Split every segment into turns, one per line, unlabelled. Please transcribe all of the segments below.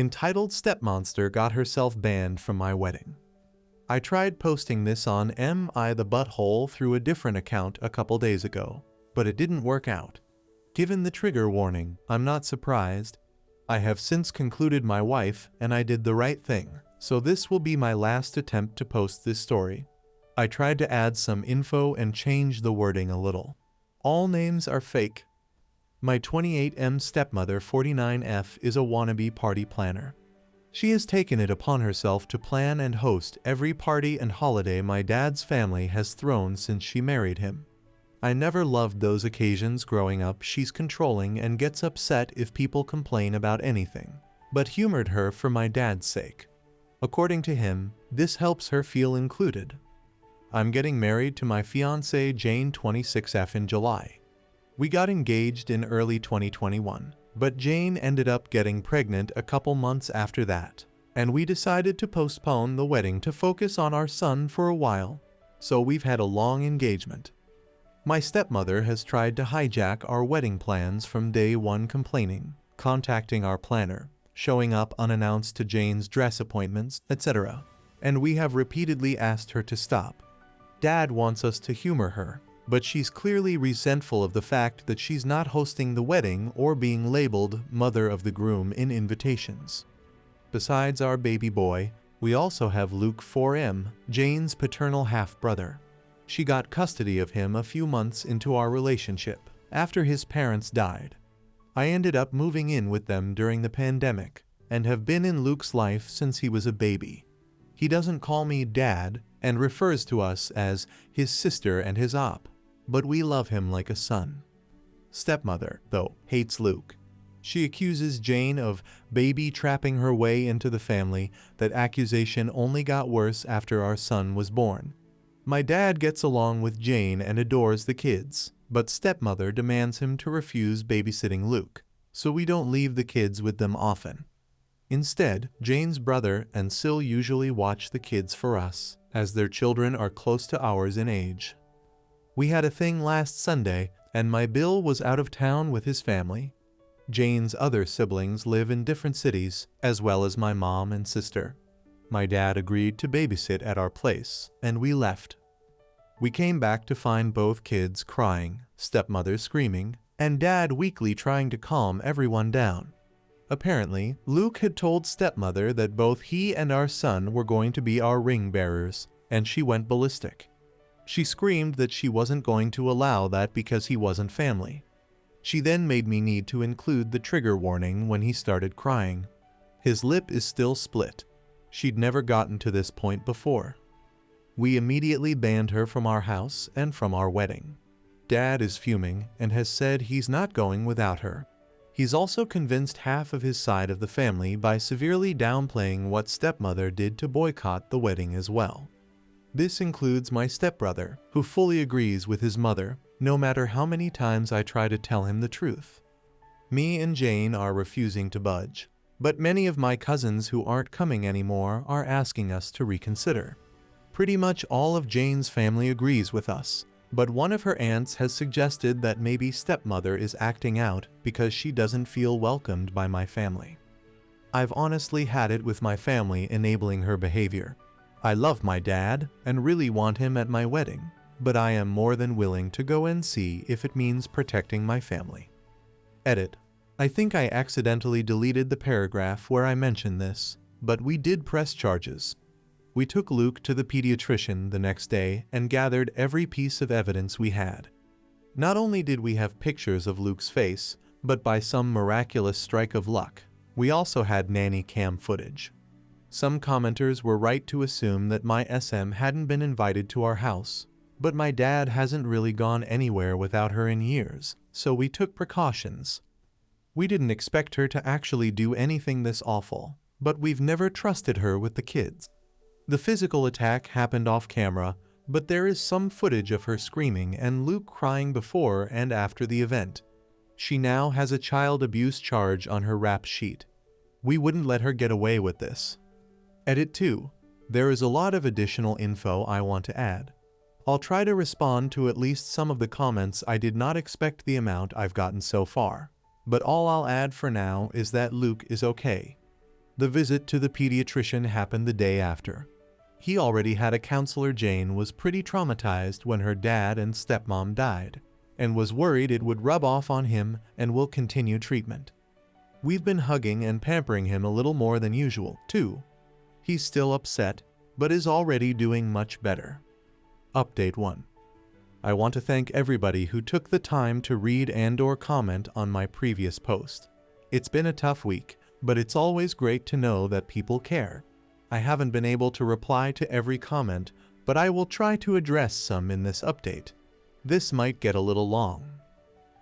entitled Stepmonster got herself banned from my wedding. I tried posting this on M.I. the Butthole through a different account a couple days ago, but it didn't work out. Given the trigger warning, I'm not surprised. I have since concluded my wife and I did the right thing, so this will be my last attempt to post this story. I tried to add some info and change the wording a little. All names are fake. My 28M stepmother 49F is a wannabe party planner. She has taken it upon herself to plan and host every party and holiday my dad's family has thrown since she married him. I never loved those occasions growing up. She's controlling and gets upset if people complain about anything, but humored her for my dad's sake. According to him, this helps her feel included. I'm getting married to my fiancée Jane 26F in July. We got engaged in early 2021, but Jane ended up getting pregnant a couple months after that, and we decided to postpone the wedding to focus on our son for a while, so we've had a long engagement. My stepmother has tried to hijack our wedding plans from day one, complaining, contacting our planner, showing up unannounced to Jane's dress appointments, etc. And we have repeatedly asked her to stop. Dad wants us to humor her, but she's clearly resentful of the fact that she's not hosting the wedding or being labeled mother of the groom in invitations. Besides our baby boy, we also have Luke 4M, Jane's paternal half-brother. She got custody of him a few months into our relationship, after his parents died. I ended up moving in with them during the pandemic, and have been in Luke's life since he was a baby. He doesn't call me dad, and refers to us as his sister and his op, but we love him like a son. Stepmother, though, hates Luke. She accuses Jane of baby-trapping her way into the family. That accusation only got worse after our son was born. My dad gets along with Jane and adores the kids, but stepmother demands him to refuse babysitting Luke, so we don't leave the kids with them often. Instead, Jane's brother and Sil usually watch the kids for us, as their children are close to ours in age. We had a thing last Sunday, and my Bill was out of town with his family. Jane's other siblings live in different cities, as well as my mom and sister. My dad agreed to babysit at our place, and we left. We came back to find both kids crying, stepmother screaming, and dad weakly trying to calm everyone down. Apparently, Luke had told stepmother that both he and our son were going to be our ring bearers, and she went ballistic. She screamed that she wasn't going to allow that because he wasn't family. She then made me need to include the trigger warning when he started crying. His lip is still split. She'd never gotten to this point before. We immediately banned her from our house and from our wedding. Dad is fuming and has said he's not going without her. He's also convinced half of his side of the family by severely downplaying what stepmother did to boycott the wedding as well. This includes my stepbrother, who fully agrees with his mother, no matter how many times I try to tell him the truth. Me and Jane are refusing to budge, but many of my cousins who aren't coming anymore are asking us to reconsider. Pretty much all of Jane's family agrees with us, but one of her aunts has suggested that maybe stepmother is acting out because she doesn't feel welcomed by my family. I've honestly had it with my family enabling her behavior. I love my dad and really want him at my wedding, but I am more than willing to go and see if it means protecting my family. Edit. I think I accidentally deleted the paragraph where I mentioned this, but we did press charges. We took Luke to the pediatrician the next day and gathered every piece of evidence we had. Not only did we have pictures of Luke's face, but by some miraculous strike of luck, we also had nanny cam footage. Some commenters were right to assume that my SM hadn't been invited to our house, but my dad hasn't really gone anywhere without her in years, so we took precautions. We didn't expect her to actually do anything this awful, but we've never trusted her with the kids. The physical attack happened off camera, but there is some footage of her screaming and Luke crying before and after the event. She now has a child abuse charge on her rap sheet. We wouldn't let her get away with this. Edit 2. There is a lot of additional info I want to add. I'll try to respond to at least some of the comments. I did not expect the amount I've gotten so far, but all I'll add for now is that Luke is okay. The visit to the pediatrician happened the day after. He already had a counselor. Jane was pretty traumatized when her dad and stepmom died, and was worried it would rub off on him and will continue treatment. We've been hugging and pampering him a little more than usual, too. He's still upset, but is already doing much better. Update 1. I want to thank everybody who took the time to read and/or comment on my previous post. It's been a tough week, but it's always great to know that people care. I haven't been able to reply to every comment, but I will try to address some in this update. This might get a little long.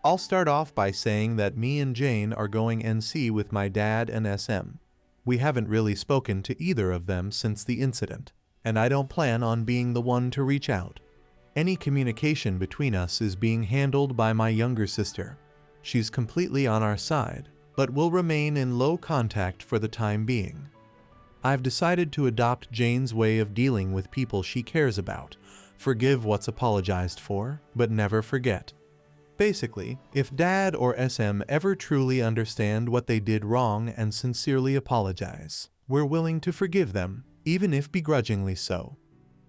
I'll start off by saying that me and Jane are going NC with my dad and SM. We haven't really spoken to either of them since the incident, and I don't plan on being the one to reach out. Any communication between us is being handled by my younger sister. She's completely on our side, but will remain in low contact for the time being. I've decided to adopt Jane's way of dealing with people she cares about. Forgive what's apologized for, but never forget. Basically, if Dad or SM ever truly understand what they did wrong and sincerely apologize, we're willing to forgive them, even if begrudgingly so.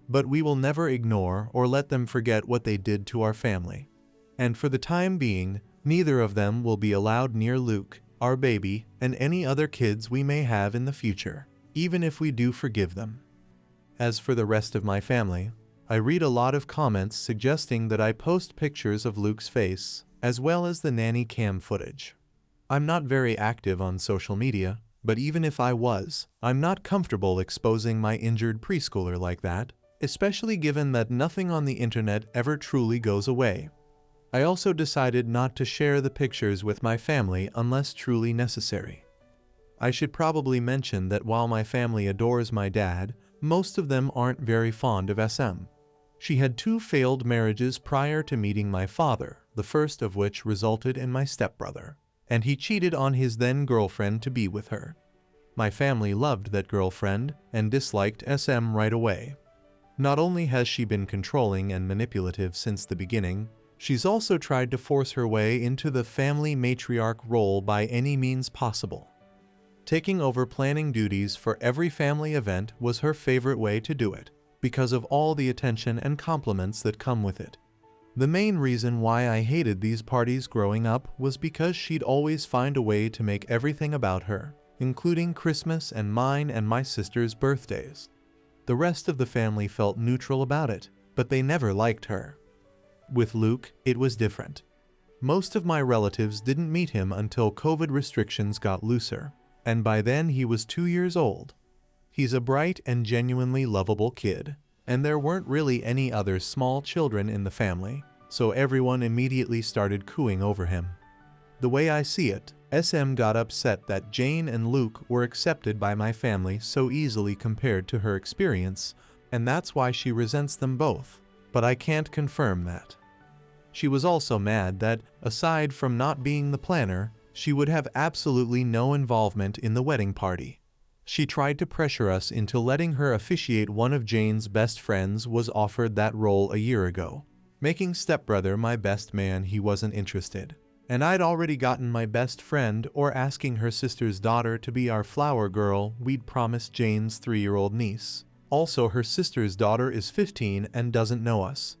But we will never ignore or let them forget what they did to our family. And for the time being, neither of them will be allowed near Luke, our baby, and any other kids we may have in the future, even if we do forgive them. As for the rest of my family, I read a lot of comments suggesting that I post pictures of Luke's face, as well as the nanny cam footage. I'm not very active on social media, but even if I was, I'm not comfortable exposing my injured preschooler like that, especially given that nothing on the internet ever truly goes away. I also decided not to share the pictures with my family unless truly necessary. I should probably mention that while my family adores my dad, most of them aren't very fond of SM. She had 2 failed marriages prior to meeting my father, the first of which resulted in my stepbrother, and he cheated on his then girlfriend to be with her. My family loved that girlfriend and disliked SM right away. Not only has she been controlling and manipulative since the beginning, she's also tried to force her way into the family matriarch role by any means possible. Taking over planning duties for every family event was her favorite way to do it, because of all the attention and compliments that come with it. The main reason why I hated these parties growing up was because she'd always find a way to make everything about her, including Christmas and mine and my sister's birthdays. The rest of the family felt neutral about it, but they never liked her. With Luke, it was different. Most of my relatives didn't meet him until COVID restrictions got looser, and by then he was 2 years old. He's a bright and genuinely lovable kid, and there weren't really any other small children in the family, so everyone immediately started cooing over him. The way I see it, SM got upset that Jane and Luke were accepted by my family so easily compared to her experience, and that's why she resents them both, but I can't confirm that. She was also mad that, aside from not being the planner, she would have absolutely no involvement in the wedding party. She tried to pressure us into letting her officiate. One of Jane's best friends was offered that role a year ago. Making stepbrother my best man, he wasn't interested. And I'd already gotten my best friend, or asking her sister's daughter to be our flower girl we'd promised Jane's 3-year-old niece. Also, her sister's daughter is 15 and doesn't know us.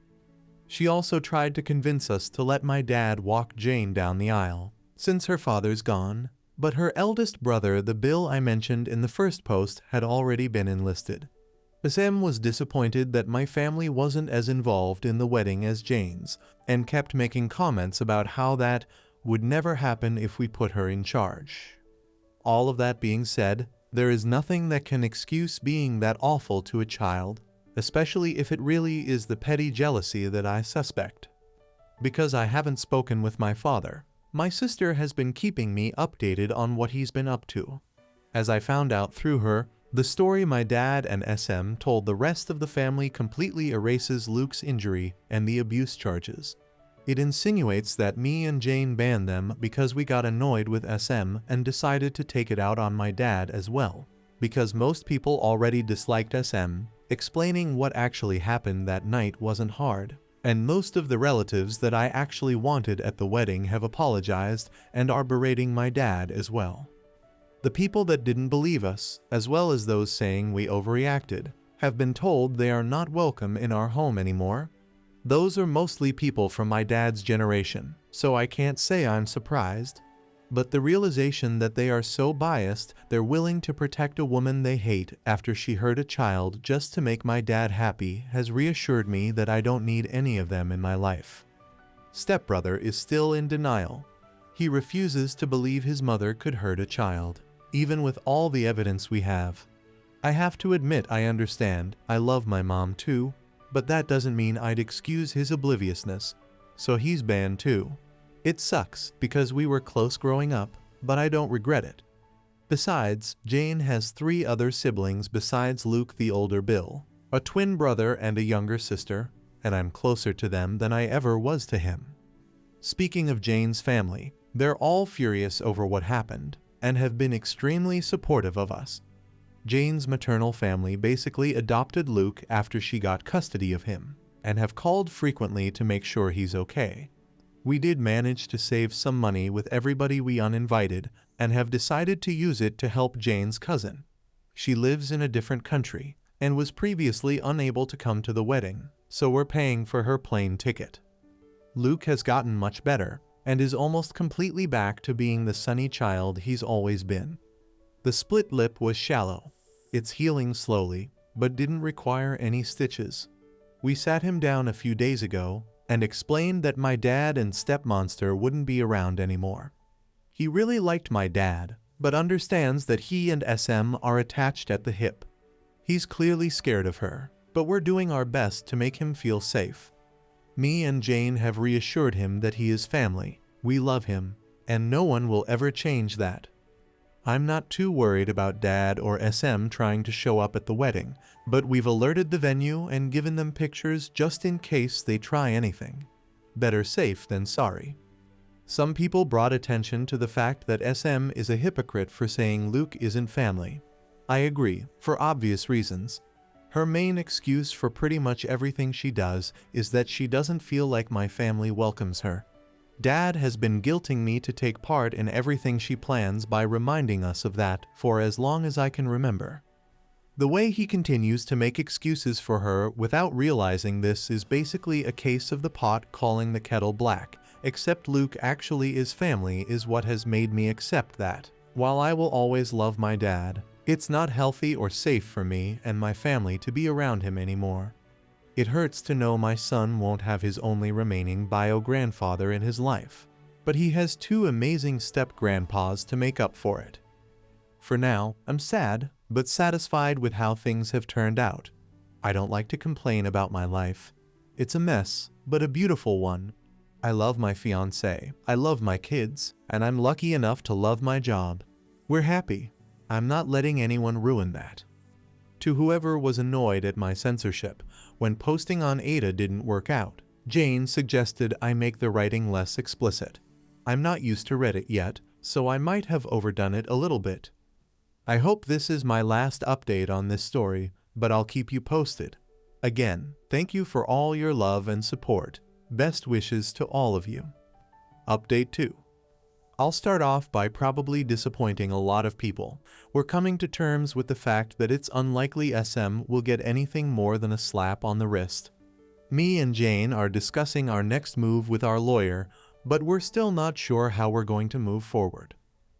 She also tried to convince us to let my dad walk Jane down the aisle, since her father's gone, but her eldest brother, the Bill I mentioned in the first post, had already been enlisted. SM was disappointed that my family wasn't as involved in the wedding as Jane's, and kept making comments about how that would never happen if we put her in charge. All of that being said, there is nothing that can excuse being that awful to a child, especially if it really is the petty jealousy that I suspect. Because I haven't spoken with my father, my sister has been keeping me updated on what he's been up to. As I found out through her, the story my dad and SM told the rest of the family completely erases Luke's injury and the abuse charges. It insinuates that me and Jane banned them because we got annoyed with SM and decided to take it out on my dad as well, because most people already disliked SM. Explaining what actually happened that night wasn't hard, and most of the relatives that I actually wanted at the wedding have apologized and are berating my dad as well. The people that didn't believe us, as well as those saying we overreacted, have been told they are not welcome in our home anymore. Those are mostly people from my dad's generation, so I can't say I'm surprised. But the realization that they are so biased they're willing to protect a woman they hate after she hurt a child just to make my dad happy has reassured me that I don't need any of them in my life. Stepbrother is still in denial. He refuses to believe his mother could hurt a child, even with all the evidence we have. I have to admit I understand, I love my mom too, but that doesn't mean I'd excuse his obliviousness, so he's banned too. It sucks because we were close growing up, but I don't regret it. Besides, Jane has 3 other siblings besides Luke the older Bill, a twin brother and a younger sister, and I'm closer to them than I ever was to him. Speaking of Jane's family, they're all furious over what happened, and have been extremely supportive of us. Jane's maternal family basically adopted Luke after she got custody of him, and have called frequently to make sure he's okay. We did manage to save some money with everybody we uninvited, and have decided to use it to help Jane's cousin. She lives in a different country, and was previously unable to come to the wedding, so we're paying for her plane ticket. Luke has gotten much better, and is almost completely back to being the sunny child he's always been. The split lip was shallow. It's healing slowly, but didn't require any stitches. We sat him down a few days ago and explained that my dad and Stepmonster wouldn't be around anymore. He really liked my dad, but understands that he and SM are attached at the hip. He's clearly scared of her, but we're doing our best to make him feel safe. Me and Jane have reassured him that he is family, we love him, and no one will ever change that. I'm not too worried about Dad or SM trying to show up at the wedding, but we've alerted the venue and given them pictures just in case they try anything. Better safe than sorry. Some people brought attention to the fact that SM is a hypocrite for saying Luke isn't family. I agree, for obvious reasons. Her main excuse for pretty much everything she does is that she doesn't feel like my family welcomes her. Dad has been guilting me to take part in everything she plans by reminding us of that for as long as I can remember. The way he continues to make excuses for her without realizing this is basically a case of the pot calling the kettle black, except Luke actually is family is what has made me accept that. While I will always love my dad, it's not healthy or safe for me and my family to be around him anymore. It hurts to know my son won't have his only remaining bio-grandfather in his life, but he has 2 amazing step-grandpas to make up for it. For now, I'm sad, but satisfied with how things have turned out. I don't like to complain about my life. It's a mess, but a beautiful one. I love my fiancé, I love my kids, and I'm lucky enough to love my job. We're happy. I'm not letting anyone ruin that. To whoever was annoyed at my censorship when posting on Ada didn't work out, Jane suggested I make the writing less explicit. I'm not used to Reddit yet, so I might have overdone it a little bit. I hope this is my last update on this story, but I'll keep you posted. Again, thank you for all your love and support. Best wishes to all of you. Update 2. I'll start off by probably disappointing a lot of people. We're coming to terms with the fact that it's unlikely SM will get anything more than a slap on the wrist. Me and Jane are discussing our next move with our lawyer, but we're still not sure how we're going to move forward.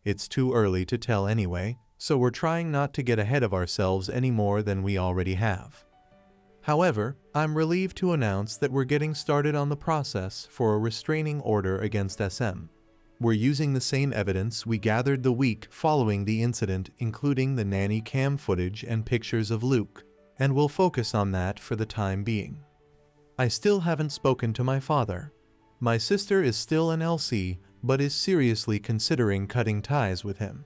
It's too early to tell anyway, so we're trying not to get ahead of ourselves any more than we already have. However, I'm relieved to announce that we're getting started on the process for a restraining order against SM. We're using the same evidence we gathered the week following the incident, including the nanny cam footage and pictures of Luke, and we'll focus on that for the time being. I still haven't spoken to my father. My sister is still an LC, but is seriously considering cutting ties with him.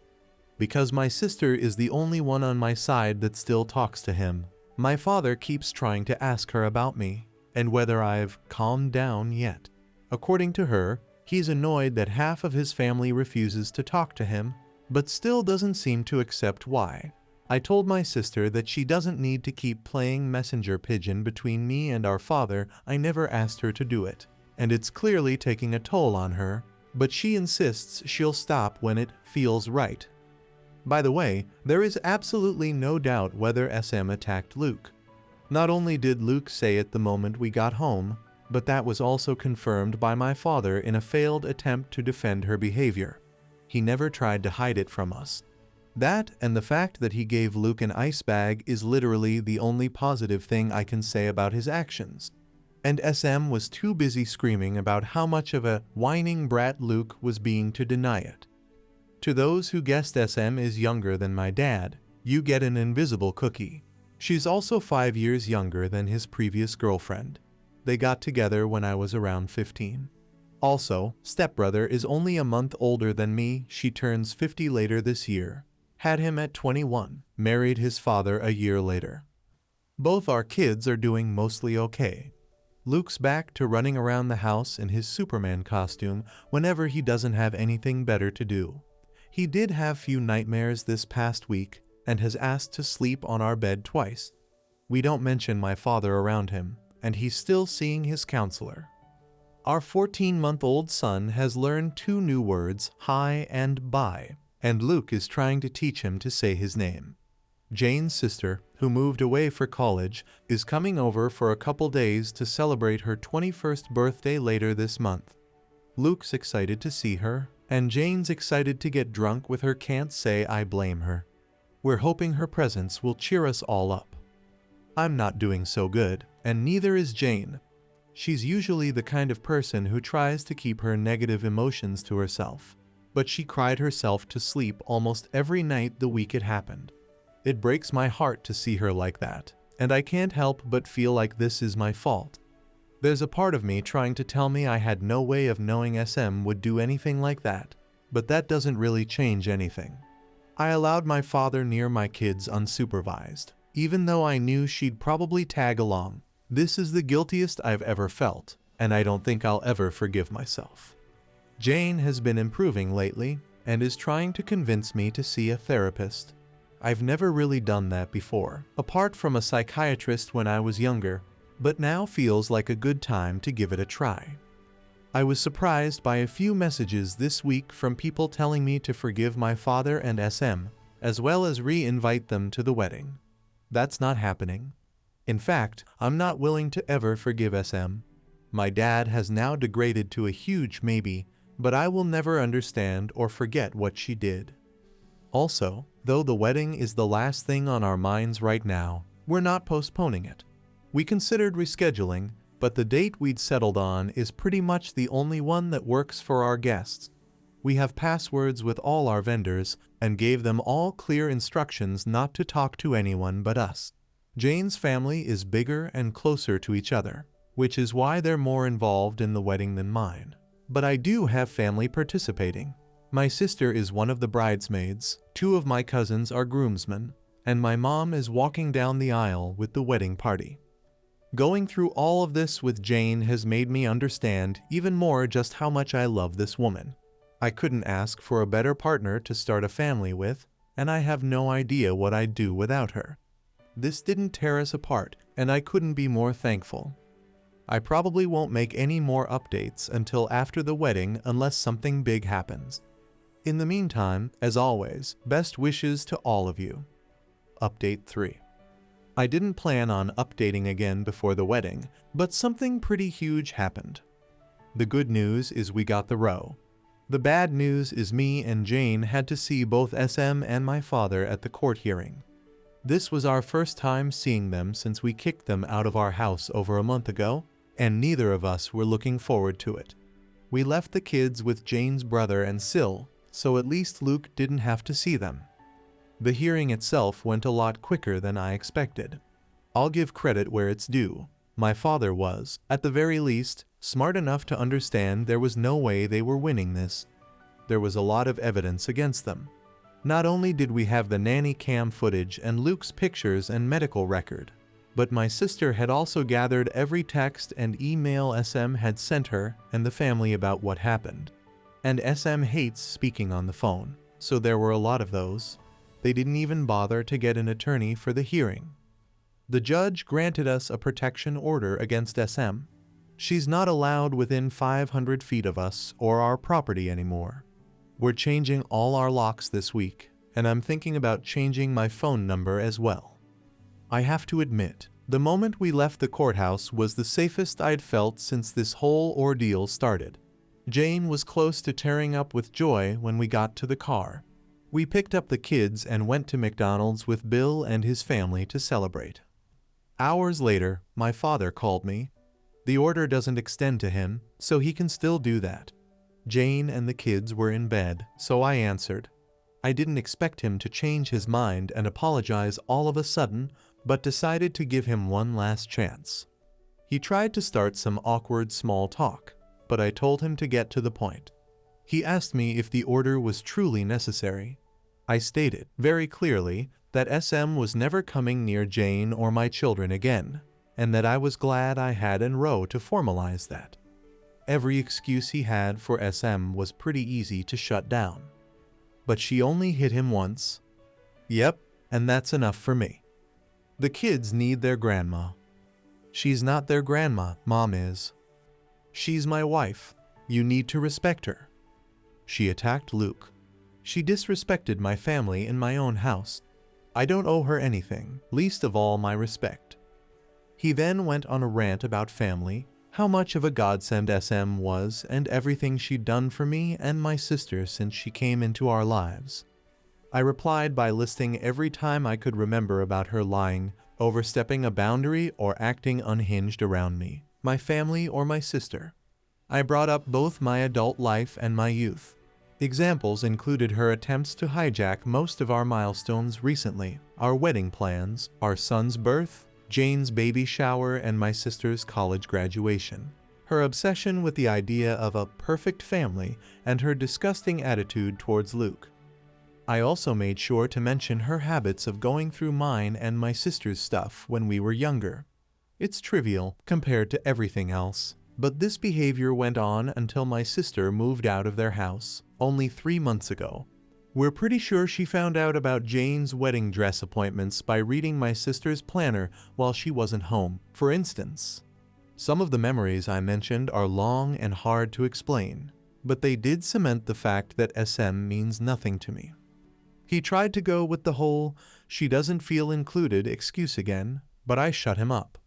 Because my sister is the only one on my side that still talks to him, my father keeps trying to ask her about me, and whether I've calmed down yet. According to her, he's annoyed that half of his family refuses to talk to him, but still doesn't seem to accept why. I told my sister that she doesn't need to keep playing messenger pigeon between me and our father. I never asked her to do it, and it's clearly taking a toll on her, but she insists she'll stop when it feels right. By the way, there is absolutely no doubt whether SM attacked Luke. Not only did Luke say it the moment we got home, but that was also confirmed by my father in a failed attempt to defend her behavior. He never tried to hide it from us. That and the fact that he gave Luke an ice bag is literally the only positive thing I can say about his actions. And SM was too busy screaming about how much of a whining brat Luke was being to deny it. To those who guessed SM is younger than my dad, you get an invisible cookie. She's also 5 years younger than his previous girlfriend. They got together when I was around 15. Also, stepbrother is only a month older than me. She turns 50 later this year. Had him at 21. Married his father a year later. Both our kids are doing mostly okay. Luke's back to running around the house in his Superman costume whenever he doesn't have anything better to do. He did have few nightmares this past week and has asked to sleep on our bed twice. We don't mention my father around him, and he's still seeing his counselor. Our 14-month-old son has learned 2 new words, hi and bye, and Luke is trying to teach him to say his name. Jane's sister, who moved away for college, is coming over for a couple days to celebrate her 21st birthday later this month. Luke's excited to see her, and Jane's excited to get drunk with her. Can't say I blame her. We're hoping her presence will cheer us all up. I'm not doing so good, and neither is Jane. She's usually the kind of person who tries to keep her negative emotions to herself, but she cried herself to sleep almost every night the week it happened. It breaks my heart to see her like that, and I can't help but feel like this is my fault. There's a part of me trying to tell me I had no way of knowing SM would do anything like that, but that doesn't really change anything. I allowed my father near my kids unsupervised, even though I knew she'd probably tag along. This is the guiltiest I've ever felt, and I don't think I'll ever forgive myself. Jane has been improving lately and is trying to convince me to see a therapist. I've never really done that before, apart from a psychiatrist when I was younger, but now feels like a good time to give it a try. I was surprised by a few messages this week from people telling me to forgive my father and SM, as well as re-invite them to the wedding. That's not happening. In fact, I'm not willing to ever forgive SM. My dad has now degraded to a huge maybe, but I will never understand or forget what she did. Also, though the wedding is the last thing on our minds right now, we're not postponing it. We considered rescheduling, but the date we'd settled on is pretty much the only one that works for our guests. We have passwords with all our vendors and gave them all clear instructions not to talk to anyone but us. Jane's family is bigger and closer to each other, which is why they're more involved in the wedding than mine. But I do have family participating. My sister is one of the bridesmaids, 2 of my cousins are groomsmen, and my mom is walking down the aisle with the wedding party. Going through all of this with Jane has made me understand even more just how much I love this woman. I couldn't ask for a better partner to start a family with, and I have no idea what I'd do without her. This didn't tear us apart, and I couldn't be more thankful. I probably won't make any more updates until after the wedding unless something big happens. In the meantime, as always, best wishes to all of you. Update 3. I didn't plan on updating again before the wedding, but something pretty huge happened. The good news is we got the row. The bad news is me and Jane had to see both SM and my father at the court hearing. This was our first time seeing them since we kicked them out of our house over a month ago, and neither of us were looking forward to it. We left the kids with Jane's brother and Syl, so at least Luke didn't have to see them. The hearing itself went a lot quicker than I expected. I'll give credit where it's due. My father was, at the very least, smart enough to understand there was no way they were winning this. There was a lot of evidence against them. Not only did we have the nanny cam footage and Luke's pictures and medical record, but my sister had also gathered every text and email SM had sent her and the family about what happened. And SM hates speaking on the phone, so there were a lot of those. They didn't even bother to get an attorney for the hearing. The judge granted us a protection order against SM. She's not allowed within 500 feet of us or our property anymore. We're changing all our locks this week, and I'm thinking about changing my phone number as well. I have to admit, the moment we left the courthouse was the safest I'd felt since this whole ordeal started. Jane was close to tearing up with joy when we got to the car. We picked up the kids and went to McDonald's with Bill and his family to celebrate. Hours later, my father called me. The order doesn't extend to him, so he can still do that. Jane and the kids were in bed, so I answered. I didn't expect him to change his mind and apologize all of a sudden, but decided to give him one last chance. He tried to start some awkward small talk, but I told him to get to the point. He asked me if the order was truly necessary. I stated very clearly that SM was never coming near Jane or my children again, and that I was glad I had an Ro to formalize that. Every excuse he had for SM was pretty easy to shut down. But she only hit him once. Yep, and that's enough for me. The kids need their grandma. She's not their grandma, Mom is. She's my wife. You need to respect her. She attacked Luke. She disrespected my family in my own house. I don't owe her anything, least of all my respect. He then went on a rant about family, how much of a godsend SM was, and everything she'd done for me and my sister since she came into our lives. I replied by listing every time I could remember about her lying, overstepping a boundary, or acting unhinged around me, my family, or my sister. I brought up both my adult life and my youth. Examples included her attempts to hijack most of our milestones recently, our wedding plans, our son's birth, Jane's baby shower, and my sister's college graduation, her obsession with the idea of a perfect family, and her disgusting attitude towards Luke. I also made sure to mention her habits of going through mine and my sister's stuff when we were younger. It's trivial compared to everything else, but this behavior went on until my sister moved out of their house only 3 months ago. We're pretty sure she found out about Jane's wedding dress appointments by reading my sister's planner while she wasn't home, for instance. Some of the memories I mentioned are long and hard to explain, but they did cement the fact that SM means nothing to me. He tried to go with the whole "she doesn't feel included" excuse again, but I shut him up.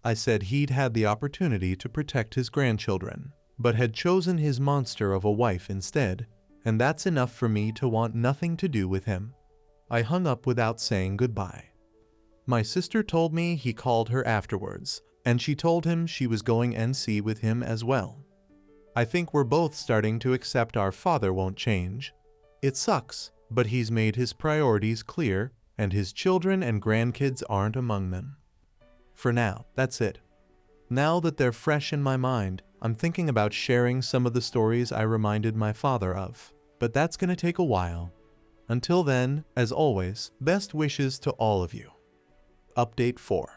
I said he'd had the opportunity to protect his grandchildren, but had chosen his monster of a wife instead, and that's enough for me to want nothing to do with him. I hung up without saying goodbye. My sister told me he called her afterwards, and she told him she was going NC with him as well. I think we're both starting to accept our father won't change. It sucks, but he's made his priorities clear, and his children and grandkids aren't among them. For now, that's it. Now that they're fresh in my mind, I'm thinking about sharing some of the stories I reminded my father of, but that's gonna take a while. Until then, as always, best wishes to all of you. Update 4.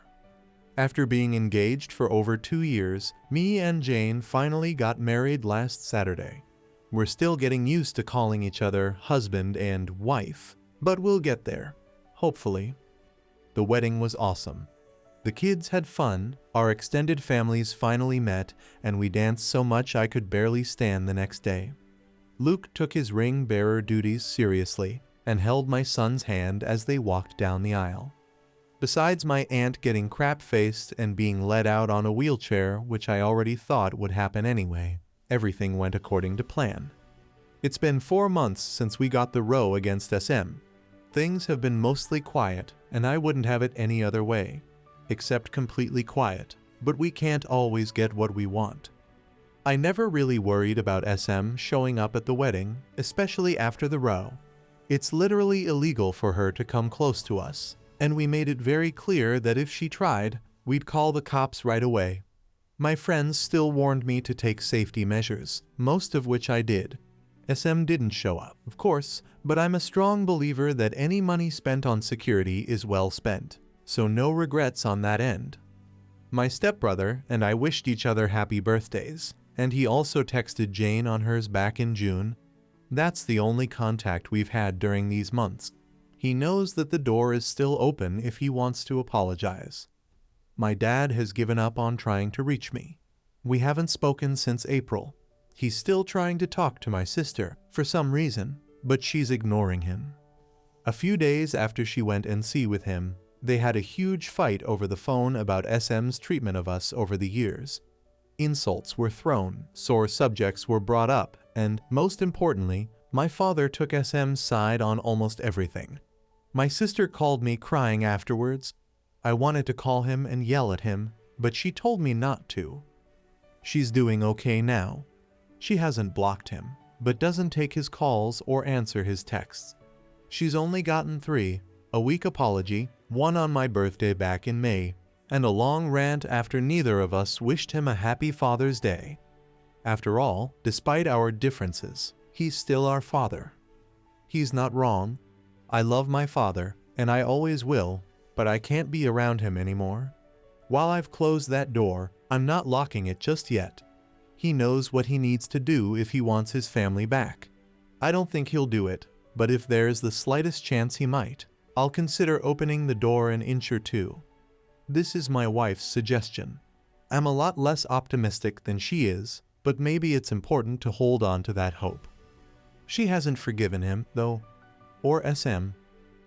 After being engaged for over 2 years, me and Jane finally got married last Saturday. We're still getting used to calling each other husband and wife, but we'll get there, hopefully. The wedding was awesome. The kids had fun, our extended families finally met, and we danced so much I could barely stand the next day. Luke took his ring bearer duties seriously and held my son's hand as they walked down the aisle. Besides my aunt getting crap-faced and being led out on a wheelchair, which I already thought would happen anyway, everything went according to plan. It's been 4 months since we got the Ro against SM. Things have been mostly quiet, and I wouldn't have it any other way. Except completely quiet, but we can't always get what we want. I never really worried about SM showing up at the wedding, especially after the Ro. It's literally illegal for her to come close to us, and we made it very clear that if she tried, we'd call the cops right away. My friends still warned me to take safety measures, most of which I did. SM didn't show up, of course, but I'm a strong believer that any money spent on security is well spent. So no regrets on that end. My stepbrother and I wished each other happy birthdays, and he also texted Jane on hers back in June. That's the only contact we've had during these months. He knows that the door is still open if he wants to apologize. My dad has given up on trying to reach me. We haven't spoken since April. He's still trying to talk to my sister for some reason, but she's ignoring him. A few days after she went NC with him, they had a huge fight over the phone about SM's treatment of us over the years. Insults were thrown, sore subjects were brought up, and, most importantly, my father took SM's side on almost everything. My sister called me crying afterwards. I wanted to call him and yell at him, but she told me not to. She's doing okay now. She hasn't blocked him, but doesn't take his calls or answer his texts. She's only gotten 3, a weak apology, one on my birthday back in May, and a long rant after neither of us wished him a happy Father's Day. After all, despite our differences, he's still our father. He's not wrong. I love my father, and I always will, but I can't be around him anymore. While I've closed that door, I'm not locking it just yet. He knows what he needs to do if he wants his family back. I don't think he'll do it, but if there's the slightest chance he might, I'll consider opening the door an inch or two. This is my wife's suggestion. I'm a lot less optimistic than she is, but maybe it's important to hold on to that hope. She hasn't forgiven him, though, or SM.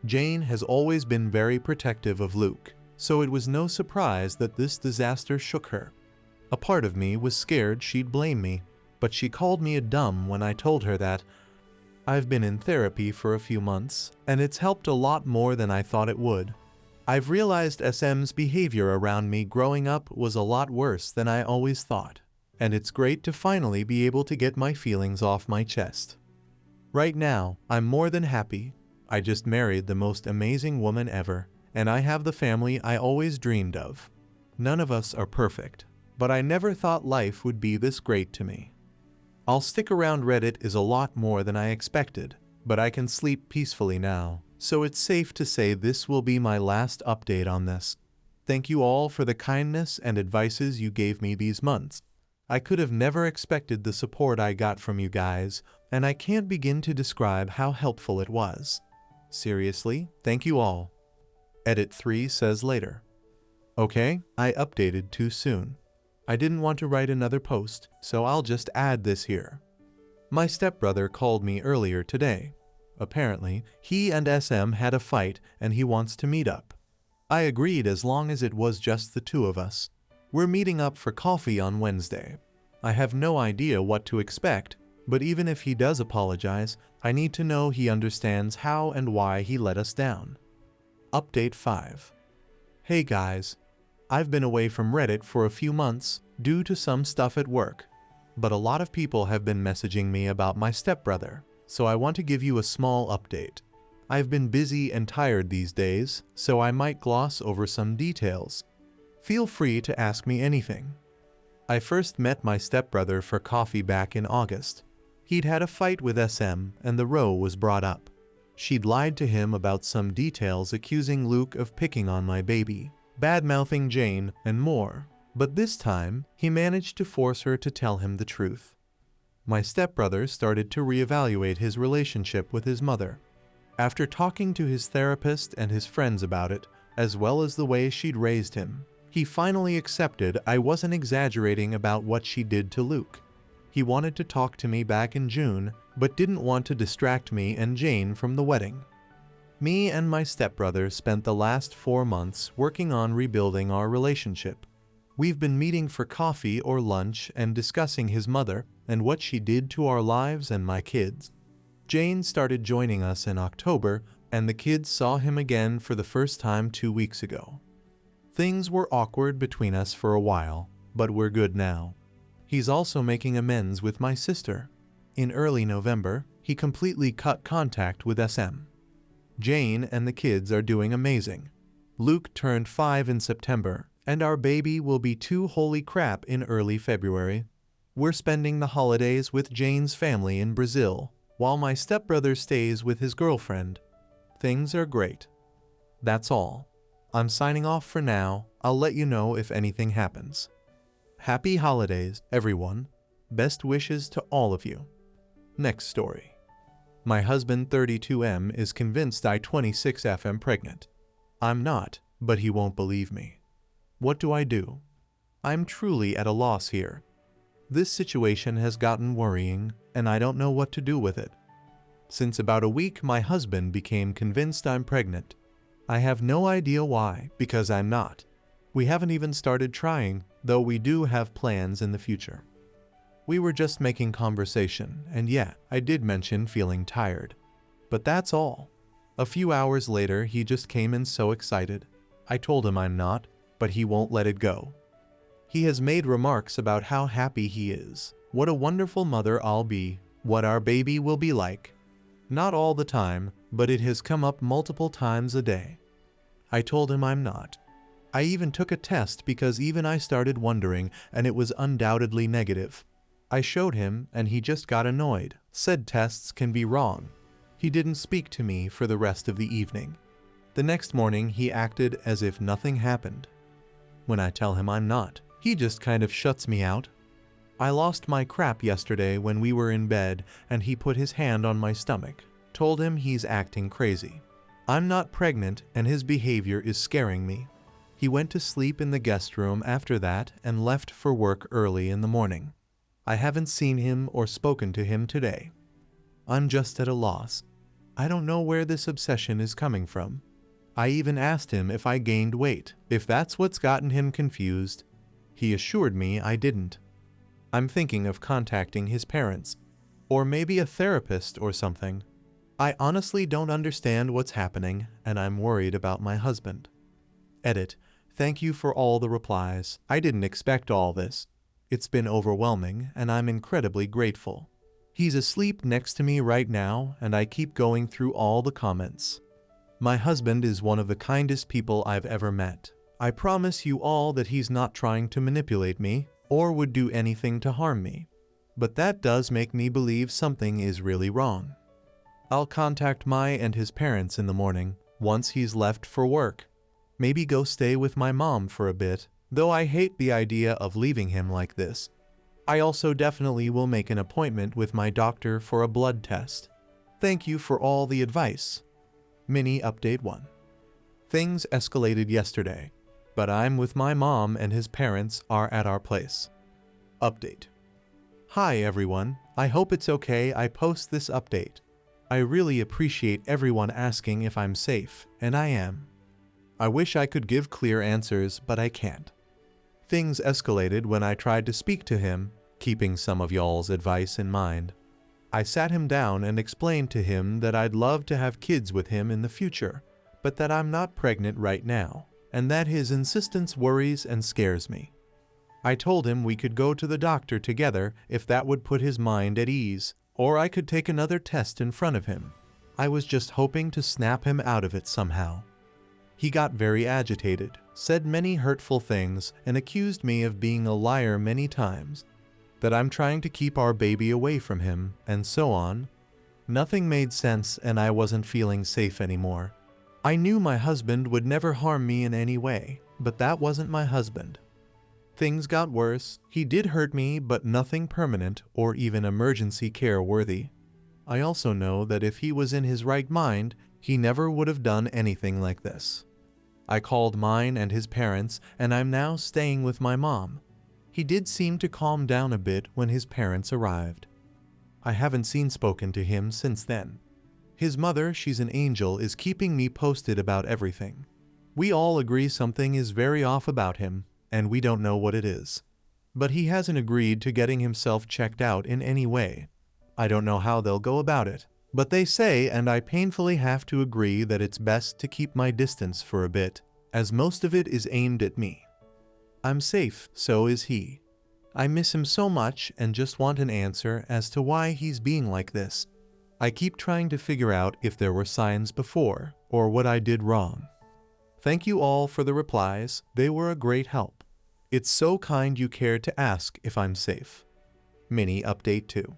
Jane has always been very protective of Luke, so it was no surprise that this disaster shook her. A part of me was scared she'd blame me, but she called me a dumb when I told her that. I've been in therapy for a few months, and it's helped a lot more than I thought it would. I've realized SM's behavior around me growing up was a lot worse than I always thought, and it's great to finally be able to get my feelings off my chest. Right now, I'm more than happy. I just married the most amazing woman ever, and I have the family I always dreamed of. None of us are perfect, but I never thought life would be this great to me. I'll stick around. Reddit is a lot more than I expected, but I can sleep peacefully now, so it's safe to say this will be my last update on this. Thank you all for the kindness and advices you gave me these months. I could have never expected the support I got from you guys, and I can't begin to describe how helpful it was. Seriously, thank you all. Edit 3 says later. Okay, I updated too soon. I didn't want to write another post, so I'll just add this here. My stepbrother called me earlier today. Apparently, he and SM had a fight and he wants to meet up. I agreed as long as it was just the two of us. We're meeting up for coffee on Wednesday. I have no idea what to expect, but even if he does apologize, I need to know he understands how and why he let us down. Update 5. Hey guys, I've been away from Reddit for a few months due to some stuff at work, but a lot of people have been messaging me about my stepbrother, so I want to give you a small update. I've been busy and tired these days, so I might gloss over some details. Feel free to ask me anything. I first met my stepbrother for coffee back in August. He'd had a fight with SM and the row was brought up. She'd lied to him about some details, accusing Luke of picking on my baby, bad-mouthing Jane, and more. But this time, he managed to force her to tell him the truth. My stepbrother started to reevaluate his relationship with his mother. After talking to his therapist and his friends about it, as well as the way she'd raised him, he finally accepted I wasn't exaggerating about what she did to Luke. He wanted to talk to me back in June, but didn't want to distract me and Jane from the wedding. Me and my stepbrother spent the last 4 months working on rebuilding our relationship. We've been meeting for coffee or lunch and discussing his mother and what she did to our lives and my kids. Jane started joining us in October, and the kids saw him again for the first time 2 weeks ago. Things were awkward between us for a while, but we're good now. He's also making amends with my sister. In early November, he completely cut contact with SM. Jane and the kids are doing amazing. Luke turned 5 in September, and our baby will be 2 holy crap in early February. We're spending the holidays with Jane's family in Brazil, while my stepbrother stays with his girlfriend. Things are great. That's all. I'm signing off for now. I'll let you know if anything happens. Happy holidays, everyone. Best wishes to all of you. Next story. My husband 32M is convinced I 26F am pregnant. I'm not, but he won't believe me. What do I do? I'm truly at a loss here. This situation has gotten worrying, and I don't know what to do with it. Since about a week, my husband became convinced I'm pregnant. I have no idea why, because I'm not. We haven't even started trying, though we do have plans in the future. We were just making conversation, and yeah, I did mention feeling tired. But that's all. A few hours later, he just came in so excited. I told him I'm not, but he won't let it go. He has made remarks about how happy he is, what a wonderful mother I'll be, what our baby will be like. Not all the time, but it has come up multiple times a day. I told him I'm not. I even took a test because even I started wondering, and it was undoubtedly negative. I showed him and he just got annoyed, said tests can be wrong. He didn't speak to me for the rest of the evening. The next morning he acted as if nothing happened. When I tell him I'm not, he just kind of shuts me out. I lost my crap yesterday when we were in bed and he put his hand on my stomach, told him he's acting crazy. I'm not pregnant and his behavior is scaring me. He went to sleep in the guest room after that and left for work early in the morning. I haven't seen him or spoken to him today. I'm just at a loss. I don't know where this obsession is coming from. I even asked him if I gained weight, if that's what's gotten him confused. He assured me I didn't. I'm thinking of contacting his parents, or maybe a therapist or something. I honestly don't understand what's happening, and I'm worried about my husband. Edit. Thank you for all the replies. I didn't expect all this. It's been overwhelming, and I'm incredibly grateful. He's asleep next to me right now, and I keep going through all the comments. My husband is one of the kindest people I've ever met. I promise you all that he's not trying to manipulate me, or would do anything to harm me. But that does make me believe something is really wrong. I'll contact Mai and his parents in the morning, once he's left for work. Maybe go stay with my mom for a bit, though I hate the idea of leaving him like this. I also definitely will make an appointment with my doctor for a blood test. Thank you for all the advice. Mini Update 1. Things escalated yesterday, but I'm with my mom and his parents are at our place. Update. Hi everyone, I hope it's okay I post this update. I really appreciate everyone asking if I'm safe, and I am. I wish I could give clear answers, but I can't. Things escalated when I tried to speak to him, keeping some of y'all's advice in mind. I sat him down and explained to him that I'd love to have kids with him in the future, but that I'm not pregnant right now, and that his insistence worries and scares me. I told him we could go to the doctor together if that would put his mind at ease, or I could take another test in front of him. I was just hoping to snap him out of it somehow. He got very agitated, said many hurtful things, and accused me of being a liar many times, that I'm trying to keep our baby away from him, and so on. Nothing made sense and I wasn't feeling safe anymore. I knew my husband would never harm me in any way, but that wasn't my husband. Things got worse. He did hurt me, but nothing permanent or even emergency care worthy. I also know that if he was in his right mind, he never would have done anything like this. I called mine and his parents, and I'm now staying with my mom. He did seem to calm down a bit when his parents arrived. I haven't spoken to him since then. His mother, she's an angel, is keeping me posted about everything. We all agree something is very off about him, and we don't know what it is. But he hasn't agreed to getting himself checked out in any way. I don't know how they'll go about it, but they say, and I painfully have to agree, that it's best to keep my distance for a bit, as most of it is aimed at me. I'm safe, so is he. I miss him so much and just want an answer as to why he's being like this. I keep trying to figure out if there were signs before, or what I did wrong. Thank you all for the replies, they were a great help. It's so kind you cared to ask if I'm safe. Mini Update 2.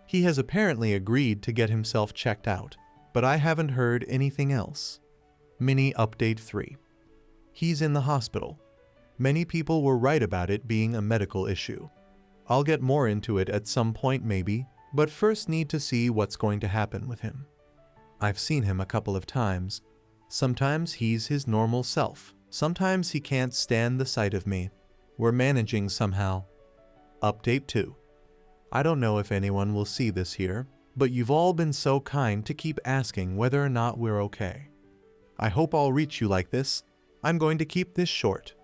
He has apparently agreed to get himself checked out, but I haven't heard anything else. Mini Update 3. He's in the hospital. Many people were right about it being a medical issue. I'll get more into it at some point maybe, but first need to see what's going to happen with him. I've seen him a couple of times. Sometimes he's his normal self. Sometimes he can't stand the sight of me. We're managing somehow. Update 2. I don't know if anyone will see this here, but you've all been so kind to keep asking whether or not we're okay. I hope I'll reach you like this. I'm going to keep this short.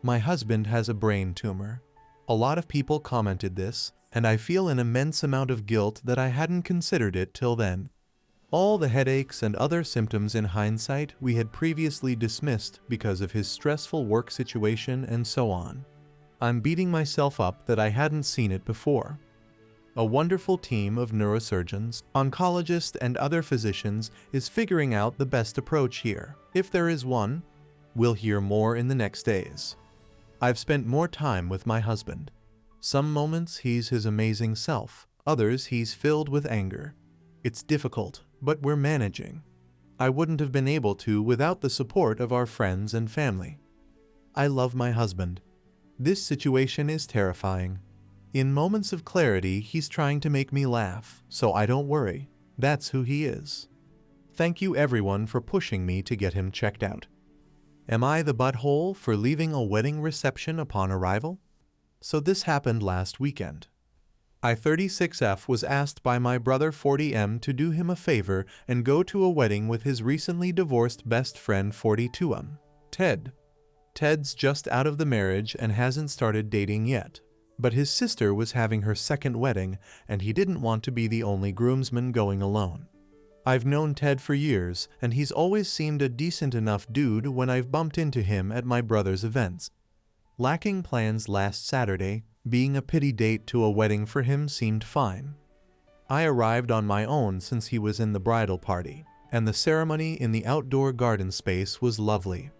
My husband has a brain tumor. A lot of people commented this, and I feel an immense amount of guilt that I hadn't considered it till then. All the headaches and other symptoms in hindsight we had previously dismissed because of his stressful work situation and so on. I'm beating myself up that I hadn't seen it before. A wonderful team of neurosurgeons, oncologists, and other physicians is figuring out the best approach here. If there is one, we'll hear more in the next days. I've spent more time with my husband. Some moments he's his amazing self, others he's filled with anger. It's difficult, but we're managing. I wouldn't have been able to without the support of our friends and family. I love my husband. This situation is terrifying. In moments of clarity, he's trying to make me laugh, so I don't worry. That's who he is. Thank you everyone for pushing me to get him checked out. Am I the butthole for leaving a wedding reception upon arrival? So this happened last weekend. I-36F was asked by my brother 40M to do him a favor and go to a wedding with his recently divorced best friend 42M, Ted. Ted's just out of the marriage and hasn't started dating yet, but his sister was having her second wedding and he didn't want to be the only groomsman going alone. I've known Ted for years and he's always seemed a decent enough dude when I've bumped into him at my brother's events. Lacking plans last Saturday, being a pity date to a wedding for him seemed fine. I arrived on my own since he was in the bridal party, and the ceremony in the outdoor garden space was lovely.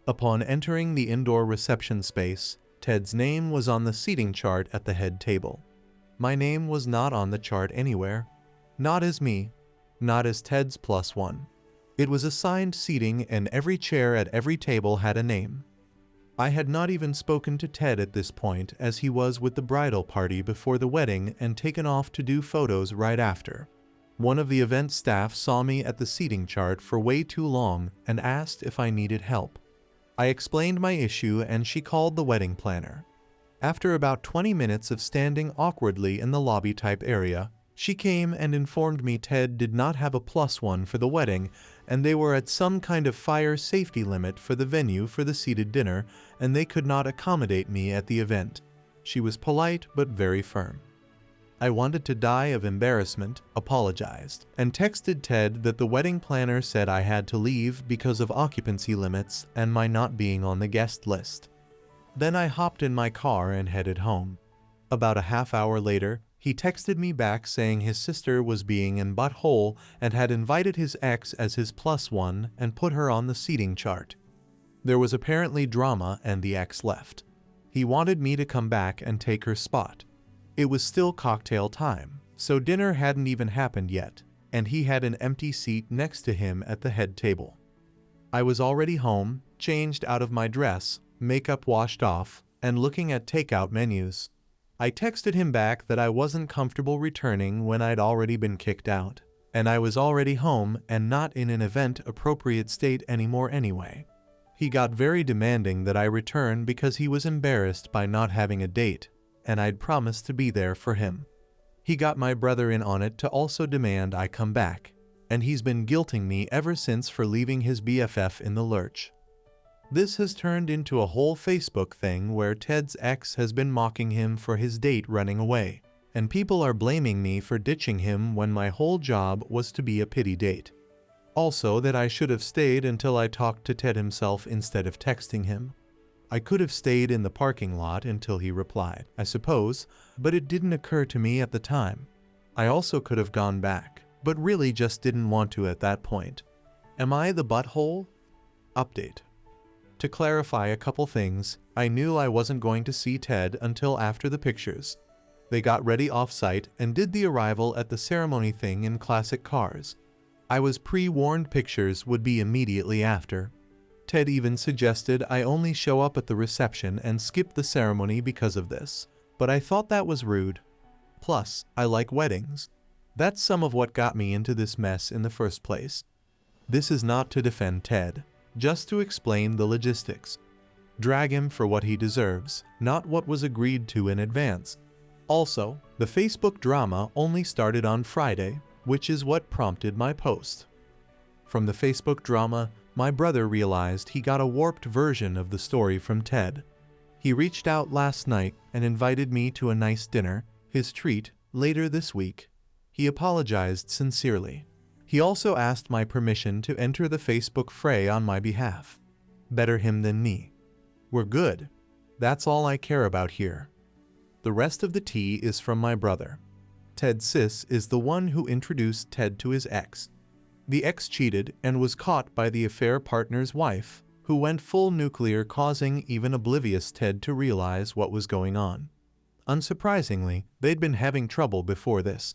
Upon entering the indoor reception space, Ted's name was on the seating chart at the head table. My name was not on the chart anywhere. Not as me, not as Ted's +1. It was assigned seating and every chair at every table had a name. I had not even spoken to Ted at this point as he was with the bridal party before the wedding and taken off to do photos right after. One of the event staff saw me at the seating chart for way too long and asked if I needed help. I explained my issue and she called the wedding planner. After about 20 minutes of standing awkwardly in the lobby type area, she came and informed me Ted did not have a +1 for the wedding and they were at some kind of fire safety limit for the venue for the seated dinner and they could not accommodate me at the event. She was polite but very firm. I wanted to die of embarrassment, apologized, and texted Ted that the wedding planner said I had to leave because of occupancy limits and my not being on the guest list. Then I hopped in my car and headed home. About a half hour later, he texted me back saying his sister was being in butthole and had invited his ex as his +1 and put her on the seating chart. There was apparently drama and the ex left. He wanted me to come back and take her spot. It was still cocktail time, so dinner hadn't even happened yet, and he had an empty seat next to him at the head table. I was already home, changed out of my dress, makeup washed off, and looking at takeout menus. I texted him back that I wasn't comfortable returning when I'd already been kicked out, and I was already home and not in an event-appropriate state anymore anyway. He got very demanding that I return because he was embarrassed by not having a date, and I'd promised to be there for him. He got my brother in on it to also demand I come back, and he's been guilting me ever since for leaving his BFF in the lurch. This has turned into a whole Facebook thing where Ted's ex has been mocking him for his date running away, and people are blaming me for ditching him when my whole job was to be a pity date. Also that I should have stayed until I talked to Ted himself instead of texting him. I could have stayed in the parking lot until he replied, I suppose, but it didn't occur to me at the time. I also could have gone back, but really just didn't want to at that point. Am I the butthole? Update. To clarify a couple things, I knew I wasn't going to see Ted until after the pictures. They got ready off-site and did the arrival at the ceremony thing in classic cars. I was pre-warned pictures would be immediately after. Ted even suggested I only show up at the reception and skip the ceremony because of this, but I thought that was rude. Plus, I like weddings. That's some of what got me into this mess in the first place. This is not to defend Ted, just to explain the logistics. Drag him for what he deserves, not what was agreed to in advance. Also, The Facebook drama only started on Friday, which is what prompted my post. From the Facebook drama, my brother realized he got a warped version of the story from Ted. He reached out last night and invited me to a nice dinner, his treat, later this week. He apologized sincerely. He also asked my permission to enter the Facebook fray on my behalf. Better him than me. We're good. That's all I care about here. The rest of the tea is from my brother. Ted's sis is the one who introduced Ted to his ex. The ex cheated and was caught by the affair partner's wife, who went full nuclear, causing even oblivious Ted to realize what was going on. Unsurprisingly, they'd been having trouble before this.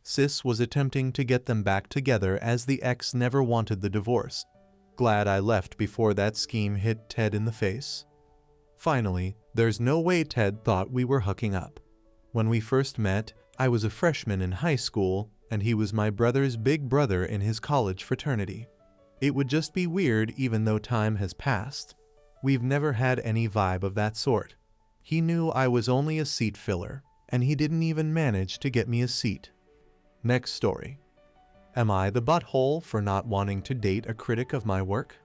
Sis was attempting to get them back together as the ex never wanted the divorce. Glad I left before that scheme hit Ted in the face. Finally, there's no way Ted thought we were hooking up. When we first met, I was a freshman in high school, and he was my brother's big brother in his college fraternity. It would just be weird even though time has passed. We've never had any vibe of that sort. He knew I was only a seat filler, and he didn't even manage to get me a seat. Next story. Am I the butthole for not wanting to date a critic of my work?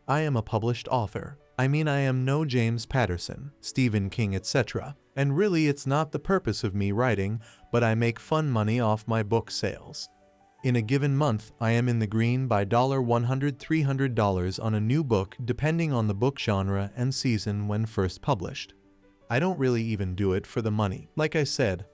I am a published author. I am no James Patterson, Stephen King, etc. And really it's not the purpose of me writing, but I make fun money off my book sales. In a given month, I am in the green by $100, $300 on a new book depending on the book genre and season when first published. I don't really even do it for the money. Like I said,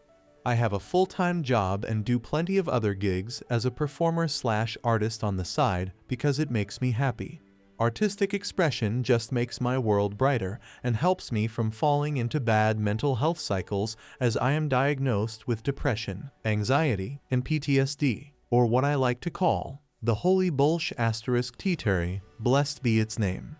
I have a full-time job and do plenty of other gigs as a performer/artist on the side because it makes me happy. Artistic expression just makes my world brighter and helps me from falling into bad mental health cycles as I am diagnosed with depression, anxiety, and PTSD, or what I like to call the holy **T-Terry, blessed be its name.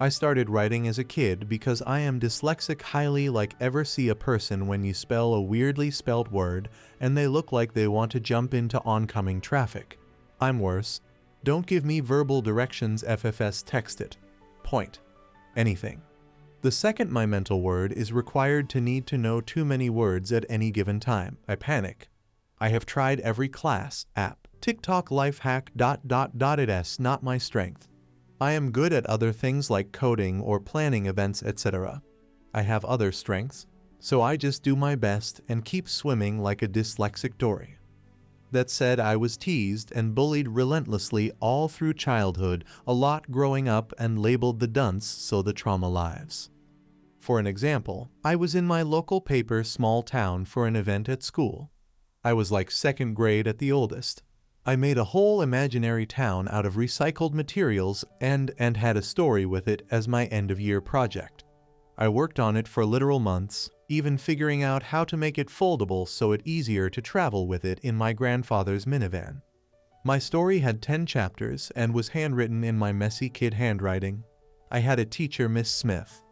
I started writing as a kid because I am dyslexic, highly like ever see a person when you spell a weirdly spelled word and they look like they want to jump into oncoming traffic. I'm worse. Don't give me verbal directions, FFS, text it. Point. Anything. The second my mental word is required to need to know too many words at any given time, I panic. I have tried every class, app, TikTok, life hack, ... It's not my strength. I am good at other things like coding or planning events, etc. I have other strengths, so I just do my best and keep swimming like a dyslexic dory. That said, I was teased and bullied relentlessly all through childhood, a lot growing up, and labeled the dunce, so the trauma lives. For an example, I was in my local paper Small Town for an event at school. I was like second grade at the oldest. I made a whole imaginary town out of recycled materials and had a story with it as my end-of-year project. I worked on it for literal months, even figuring out how to make it foldable so it easier to travel with it in my grandfather's minivan. My story had 10 chapters and was handwritten in my messy kid handwriting. I had a teacher, Miss Smith.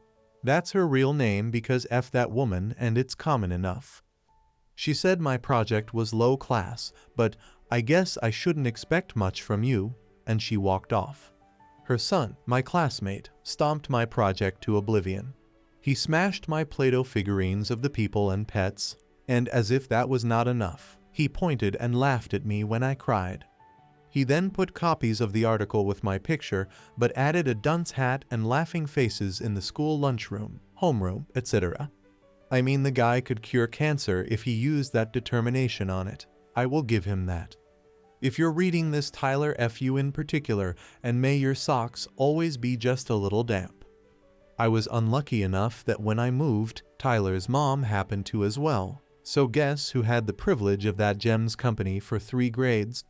That's her real name because F that woman, and it's common enough. She said my project was low class, but I guess I shouldn't expect much from you, and she walked off. Her son, my classmate, stomped my project to oblivion. He smashed my Play-Doh figurines of the people and pets, and as if that was not enough, he pointed and laughed at me when I cried. He then put copies of the article with my picture, but added a dunce hat and laughing faces in the school lunchroom, homeroom, etc. The guy could cure cancer if he used that determination on it. I will give him that. If you're reading this, Tyler, F you in particular, and may your socks always be just a little damp. I was unlucky enough that when I moved, Tyler's mom happened to as well. So guess who had the privilege of that gem's company for 3 grades?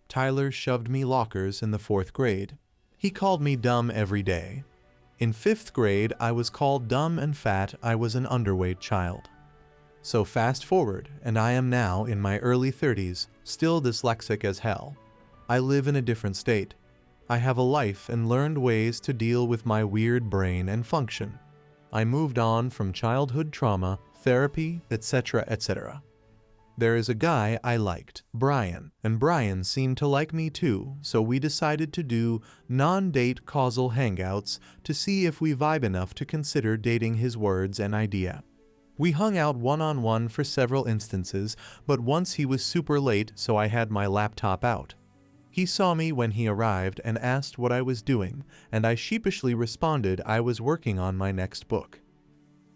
Tyler shoved me lockers in the 4th grade. He called me dumb every day. In 5th grade, I was called dumb and fat. I was an underweight child. So fast forward, and I am now in my early 30s, still dyslexic as hell. I live in a different state. I have a life and learned ways to deal with my weird brain and function. I moved on from childhood trauma, therapy, etc., etc. There is a guy I liked, Brian, and Brian seemed to like me too, so we decided to do non-date causal hangouts to see if we vibe enough to consider dating, his words and idea. We hung out one-on-one for several instances, but once he was super late, so I had my laptop out. He saw me when he arrived and asked what I was doing, and I sheepishly responded I was working on my next book.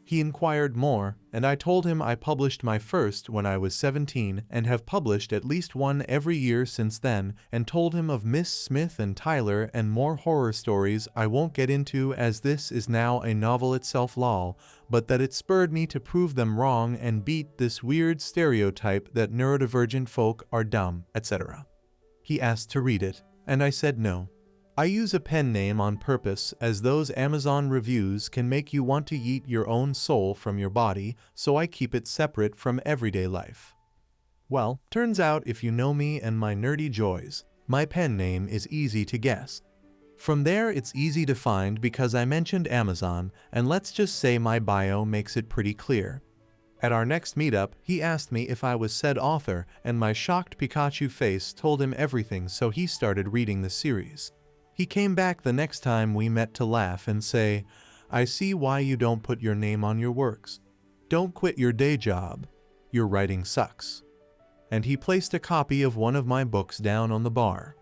He inquired more, and I told him I published my first when I was 17 and have published at least one every year since then, and told him of Miss Smith and Tyler and more horror stories I won't get into as this is now a novel itself lol, but that it spurred me to prove them wrong and beat this weird stereotype that neurodivergent folk are dumb, etc. He asked to read it, and I said no. I use a pen name on purpose as those Amazon reviews can make you want to yeet your own soul from your body, so I keep it separate from everyday life. Well, turns out if you know me and my nerdy joys, my pen name is easy to guess. From there it's easy to find because I mentioned Amazon, and let's just say my bio makes it pretty clear. At our next meetup, he asked me if I was said author, and my shocked Pikachu face told him everything, so he started reading the series. He came back the next time we met to laugh and say, "I see why you don't put your name on your works. Don't quit your day job. Your writing sucks." And he placed a copy of one of my books down on the bar.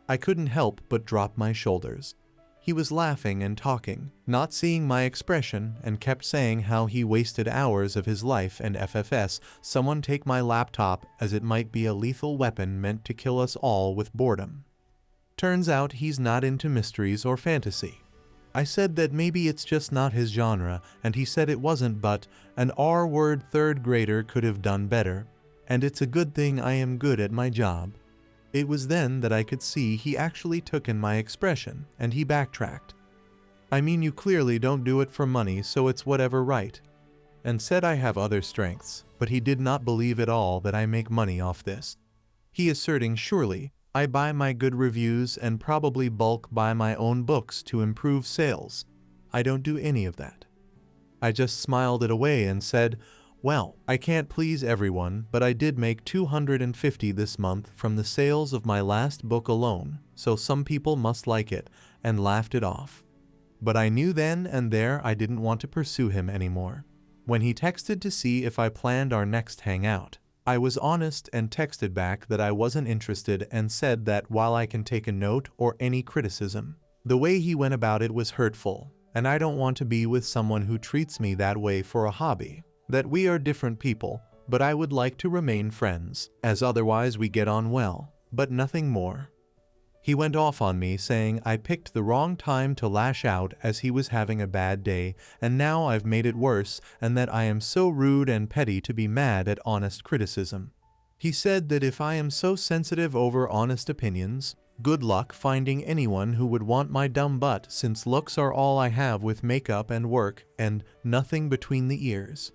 I couldn't help but drop my shoulders. He was laughing and talking, not seeing my expression, and kept saying how he wasted hours of his life and FFS, someone take my laptop as it might be a lethal weapon meant to kill us all with boredom. Turns out he's not into mysteries or fantasy. I said that maybe it's just not his genre, and he said it wasn't, but an R-word third grader could have done better, and it's a good thing I am good at my job. It was then that I could see he actually took in my expression, and he backtracked. "I mean, you clearly don't do it for money, so it's whatever, right?" And said I have other strengths, but he did not believe at all that I make money off this. He asserting surely, I buy my good reviews and probably bulk buy my own books to improve sales. I don't do any of that. I just smiled it away and said, "Well, I can't please everyone, but I did make $250 this month from the sales of my last book alone, so some people must like it," and laughed it off. But I knew then and there I didn't want to pursue him anymore. When he texted to see if I planned our next hangout, I was honest and texted back that I wasn't interested and said that while I can take a note or any criticism, the way he went about it was hurtful, and I don't want to be with someone who treats me that way for a hobby, that we are different people, but I would like to remain friends, as otherwise we get on well, but nothing more. He went off on me saying I picked the wrong time to lash out as he was having a bad day, and now I've made it worse, and that I am so rude and petty to be mad at honest criticism. He said that if I am so sensitive over honest opinions, good luck finding anyone who would want my dumb butt since looks are all I have with makeup and work, and nothing between the ears.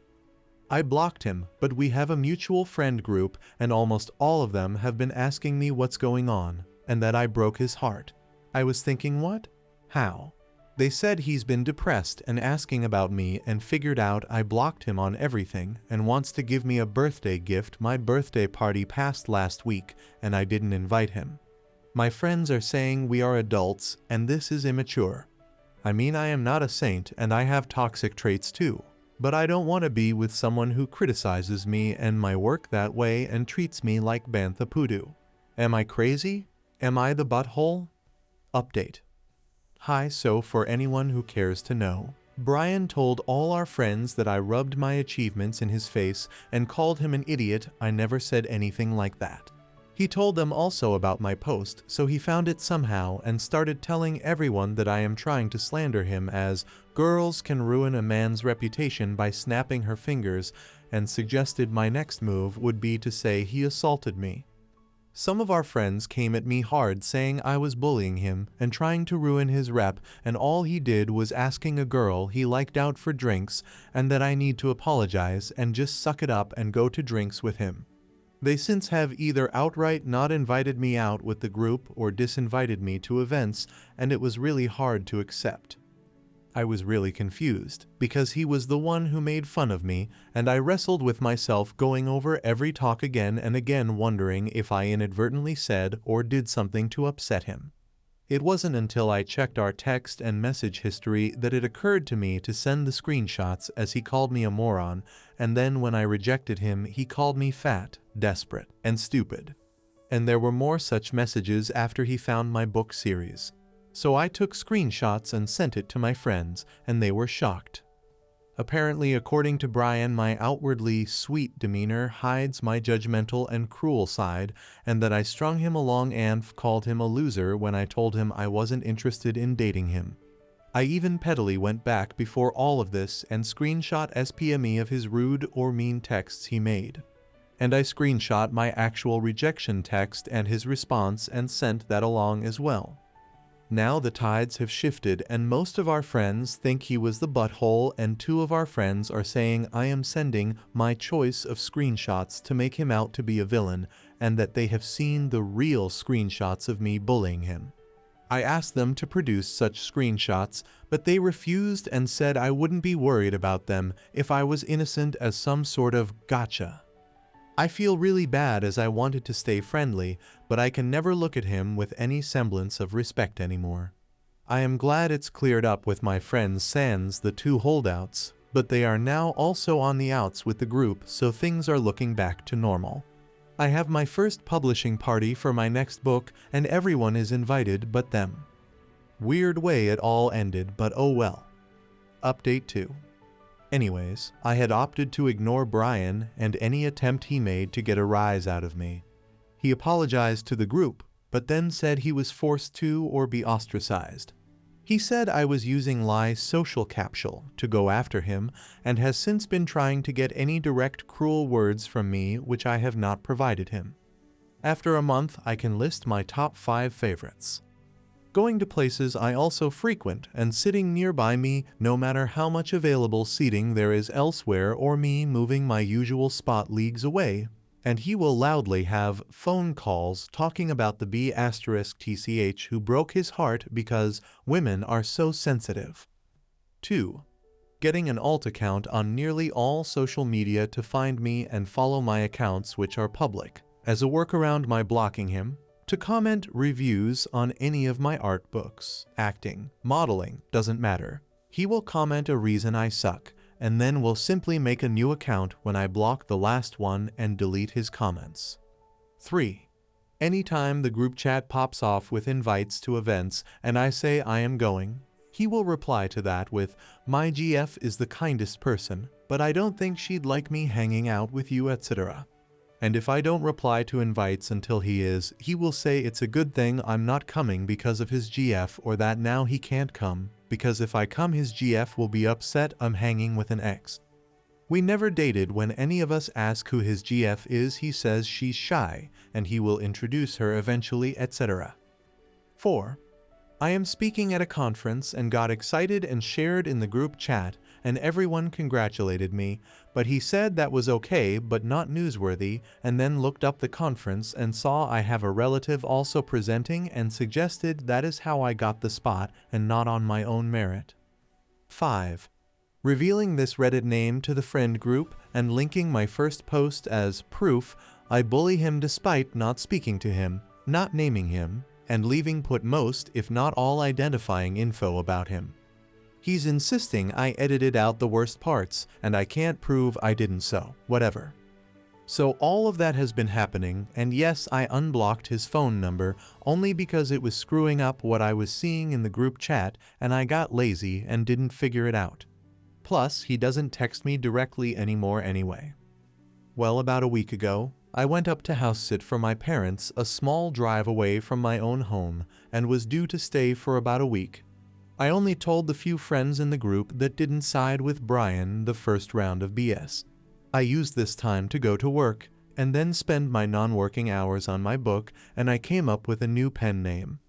I blocked him, but we have a mutual friend group, and almost all of them have been asking me what's going on, and that I broke his heart. I was thinking, what? How? They said he's been depressed and asking about me, and figured out I blocked him on everything and wants to give me a birthday gift. My birthday party passed last week and I didn't invite him. My friends are saying we are adults and this is immature. I mean, I am not a saint and I have toxic traits too, but I don't want to be with someone who criticizes me and my work that way and treats me like Bantha Poodoo. Am I crazy? Am I the butthole? Update. Hi, so for anyone who cares to know, Brian told all our friends that I rubbed my achievements in his face and called him an idiot. I never said anything like that. He told them also about my post, so he found it somehow and started telling everyone that I am trying to slander him as girls can ruin a man's reputation by snapping her fingers, and suggested my next move would be to say he assaulted me. Some of our friends came at me hard saying I was bullying him and trying to ruin his rep, and all he did was asking a girl he liked out for drinks, and that I need to apologize and just suck it up and go to drinks with him. They since have either outright not invited me out with the group or disinvited me to events, and it was really hard to accept. I was really confused, because he was the one who made fun of me, and I wrestled with myself going over every talk again and again, wondering if I inadvertently said or did something to upset him. It wasn't until I checked our text and message history that it occurred to me to send the screenshots, as he called me a moron, and then when I rejected him, he called me fat, desperate, and stupid. And there were more such messages after he found my book series. So I took screenshots and sent it to my friends, and they were shocked. Apparently, according to Brian, my outwardly sweet demeanor hides my judgmental and cruel side, and that I strung him along and called him a loser when I told him I wasn't interested in dating him. I even pettily went back before all of this and screenshot SPME of his rude or mean texts he made. And I screenshot my actual rejection text and his response and sent that along as well. Now the tides have shifted and most of our friends think he was the butthole, and 2 of our friends are saying I am sending my choice of screenshots to make him out to be a villain, and that they have seen the real screenshots of me bullying him. I asked them to produce such screenshots, but they refused and said I wouldn't be worried about them if I was innocent as some sort of gotcha. I feel really bad as I wanted to stay friendly, but I can never look at him with any semblance of respect anymore. I am glad it's cleared up with my friends sans the 2 holdouts, but they are now also on the outs with the group, so things are looking back to normal. I have my first publishing party for my next book and everyone is invited but them. Weird way it all ended, but oh well. Update 2. Anyways, I had opted to ignore Brian and any attempt he made to get a rise out of me. He apologized to the group, but then said he was forced to or be ostracized. He said I was using Lie's social capsule to go after him and has since been trying to get any direct cruel words from me, which I have not provided him. After a month, I can list my top 5 favorites. Going to places I also frequent and sitting nearby me no matter how much available seating there is elsewhere, or me moving my usual spot leagues away, and he will loudly have phone calls talking about the B*TCH who broke his heart because women are so sensitive. 2. Getting an alt account on nearly all social media to find me and follow my accounts which are public, as a workaround my blocking him. To comment reviews on any of my art books, acting, modeling, doesn't matter. He will comment a reason I suck, and then will simply make a new account when I block the last one and delete his comments. 3. Anytime the group chat pops off with invites to events and I say I am going, he will reply to that with, "My GF is the kindest person, but I don't think she'd like me hanging out with you, etc." And if I don't reply to invites until he will say it's a good thing I'm not coming because of his GF, or that now he can't come, because if I come his GF will be upset I'm hanging with an ex. We never dated. When any of us ask who his GF is, he says she's shy, and he will introduce her eventually, etc. 4. I am speaking at a conference and got excited and shared in the group chat, and everyone congratulated me, but he said that was okay but not newsworthy, and then looked up the conference and saw I have a relative also presenting and suggested that is how I got the spot and not on my own merit. 5. Revealing this Reddit name to the friend group and linking my first post as proof I bully him despite not speaking to him, not naming him, and leaving put most if not all identifying info about him. He's insisting I edited out the worst parts, and I can't prove I didn't, so whatever. So all of that has been happening, and yes, I unblocked his phone number only because it was screwing up what I was seeing in the group chat and I got lazy and didn't figure it out. Plus, he doesn't text me directly anymore anyway. Well, about a week ago, I went up to house sit for my parents, a small drive away from my own home, and was due to stay for about a week. I only told the few friends in the group that didn't side with Brian the first round of BS. I used this time to go to work, and then spend my non-working hours on my book, and I came up with a new pen name.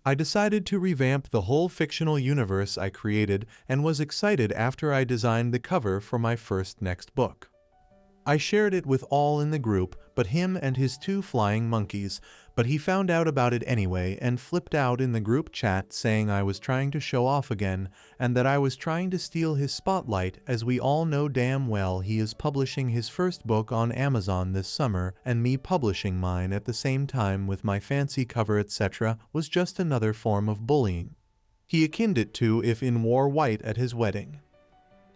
I decided to revamp the whole fictional universe I created and was excited after I designed the cover for my next book. I shared it with all in the group but him and his 2 flying monkeys, but he found out about it anyway and flipped out in the group chat saying I was trying to show off again and that I was trying to steal his spotlight, as we all know damn well he is publishing his first book on Amazon this summer, and me publishing mine at the same time with my fancy cover etc. was just another form of bullying. He akined it to if in wore white at his wedding.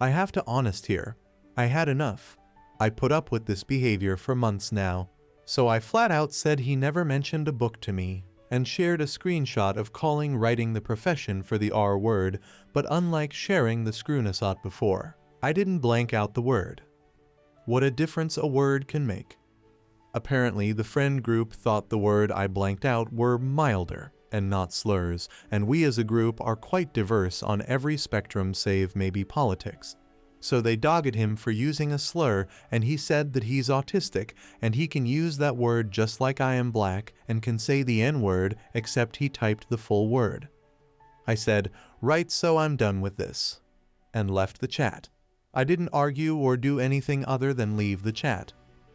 I have to honest here, I had enough. I put up with this behavior for months now, so I flat out said he never mentioned a book to me, and shared a screenshot of calling writing the profession for the R word, but unlike sharing the screwnosot before, I didn't blank out the word. What a difference a word can make. Apparently the friend group thought the word I blanked out were milder and not slurs, and we as a group are quite diverse on every spectrum save maybe politics. So they dogged him for using a slur, and he said that he's autistic and he can use that word just like I am black and can say the N-word, except he typed the full word. I said, right, so I'm done with this, and left the chat. I didn't argue or do anything other than leave the chat.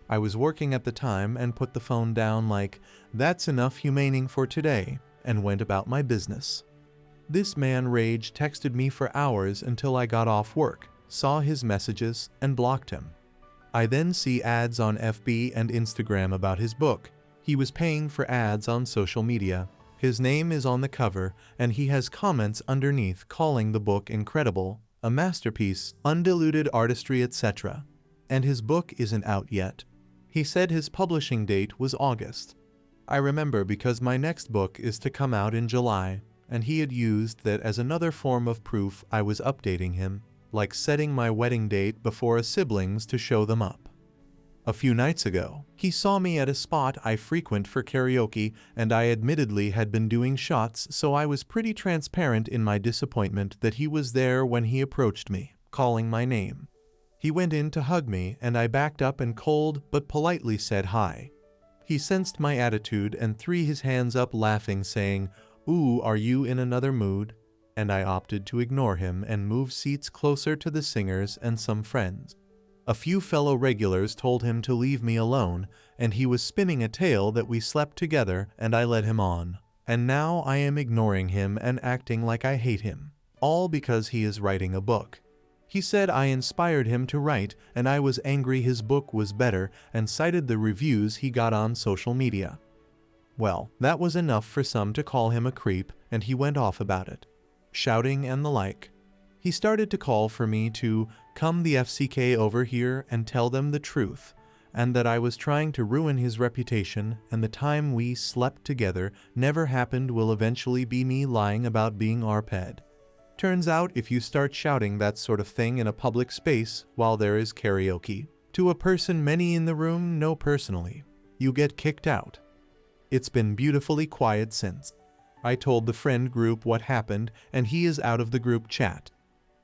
I was working at the time and put the phone down like, that's enough humaning for today, and went about my business. This man rage texted me for hours until I got off work, saw his messages, and blocked him. I then see ads on FB and Instagram about his book. He was paying for ads on social media. His name is on the cover, and he has comments underneath calling the book incredible, a masterpiece, undiluted artistry, etc. And his book isn't out yet. He said his publishing date was August. I remember because my next book is to come out in July, and he had used that as another form of proof I was updating him, like setting my wedding date before a siblings to show them up. A few nights ago, he saw me at a spot I frequent for karaoke, and I admittedly had been doing shots, so I was pretty transparent in my disappointment that he was there when he approached me, calling my name. He went in to hug me, and I backed up and cold but politely said hi. He sensed my attitude and threw his hands up laughing, saying, "Ooh, are you in another mood?" And I opted to ignore him and move seats closer to the singers and some friends. A few fellow regulars told him to leave me alone, and he was spinning a tale that we slept together, and I led him on. And now I am ignoring him and acting like I hate him, all because he is writing a book. He said I inspired him to write, and I was angry his book was better, and cited the reviews he got on social media. Well, that was enough for some to call him a creep, and he went off about it, shouting and the like. He started to call for me to come the FCK over here and tell them the truth, and that I was trying to ruin his reputation, and the time we slept together never happened will eventually be me lying about being RPED. Turns out if you start shouting that sort of thing in a public space while there is karaoke, to a person many in the room know personally, you get kicked out. It's been beautifully quiet since. I told the friend group what happened, and he is out of the group chat.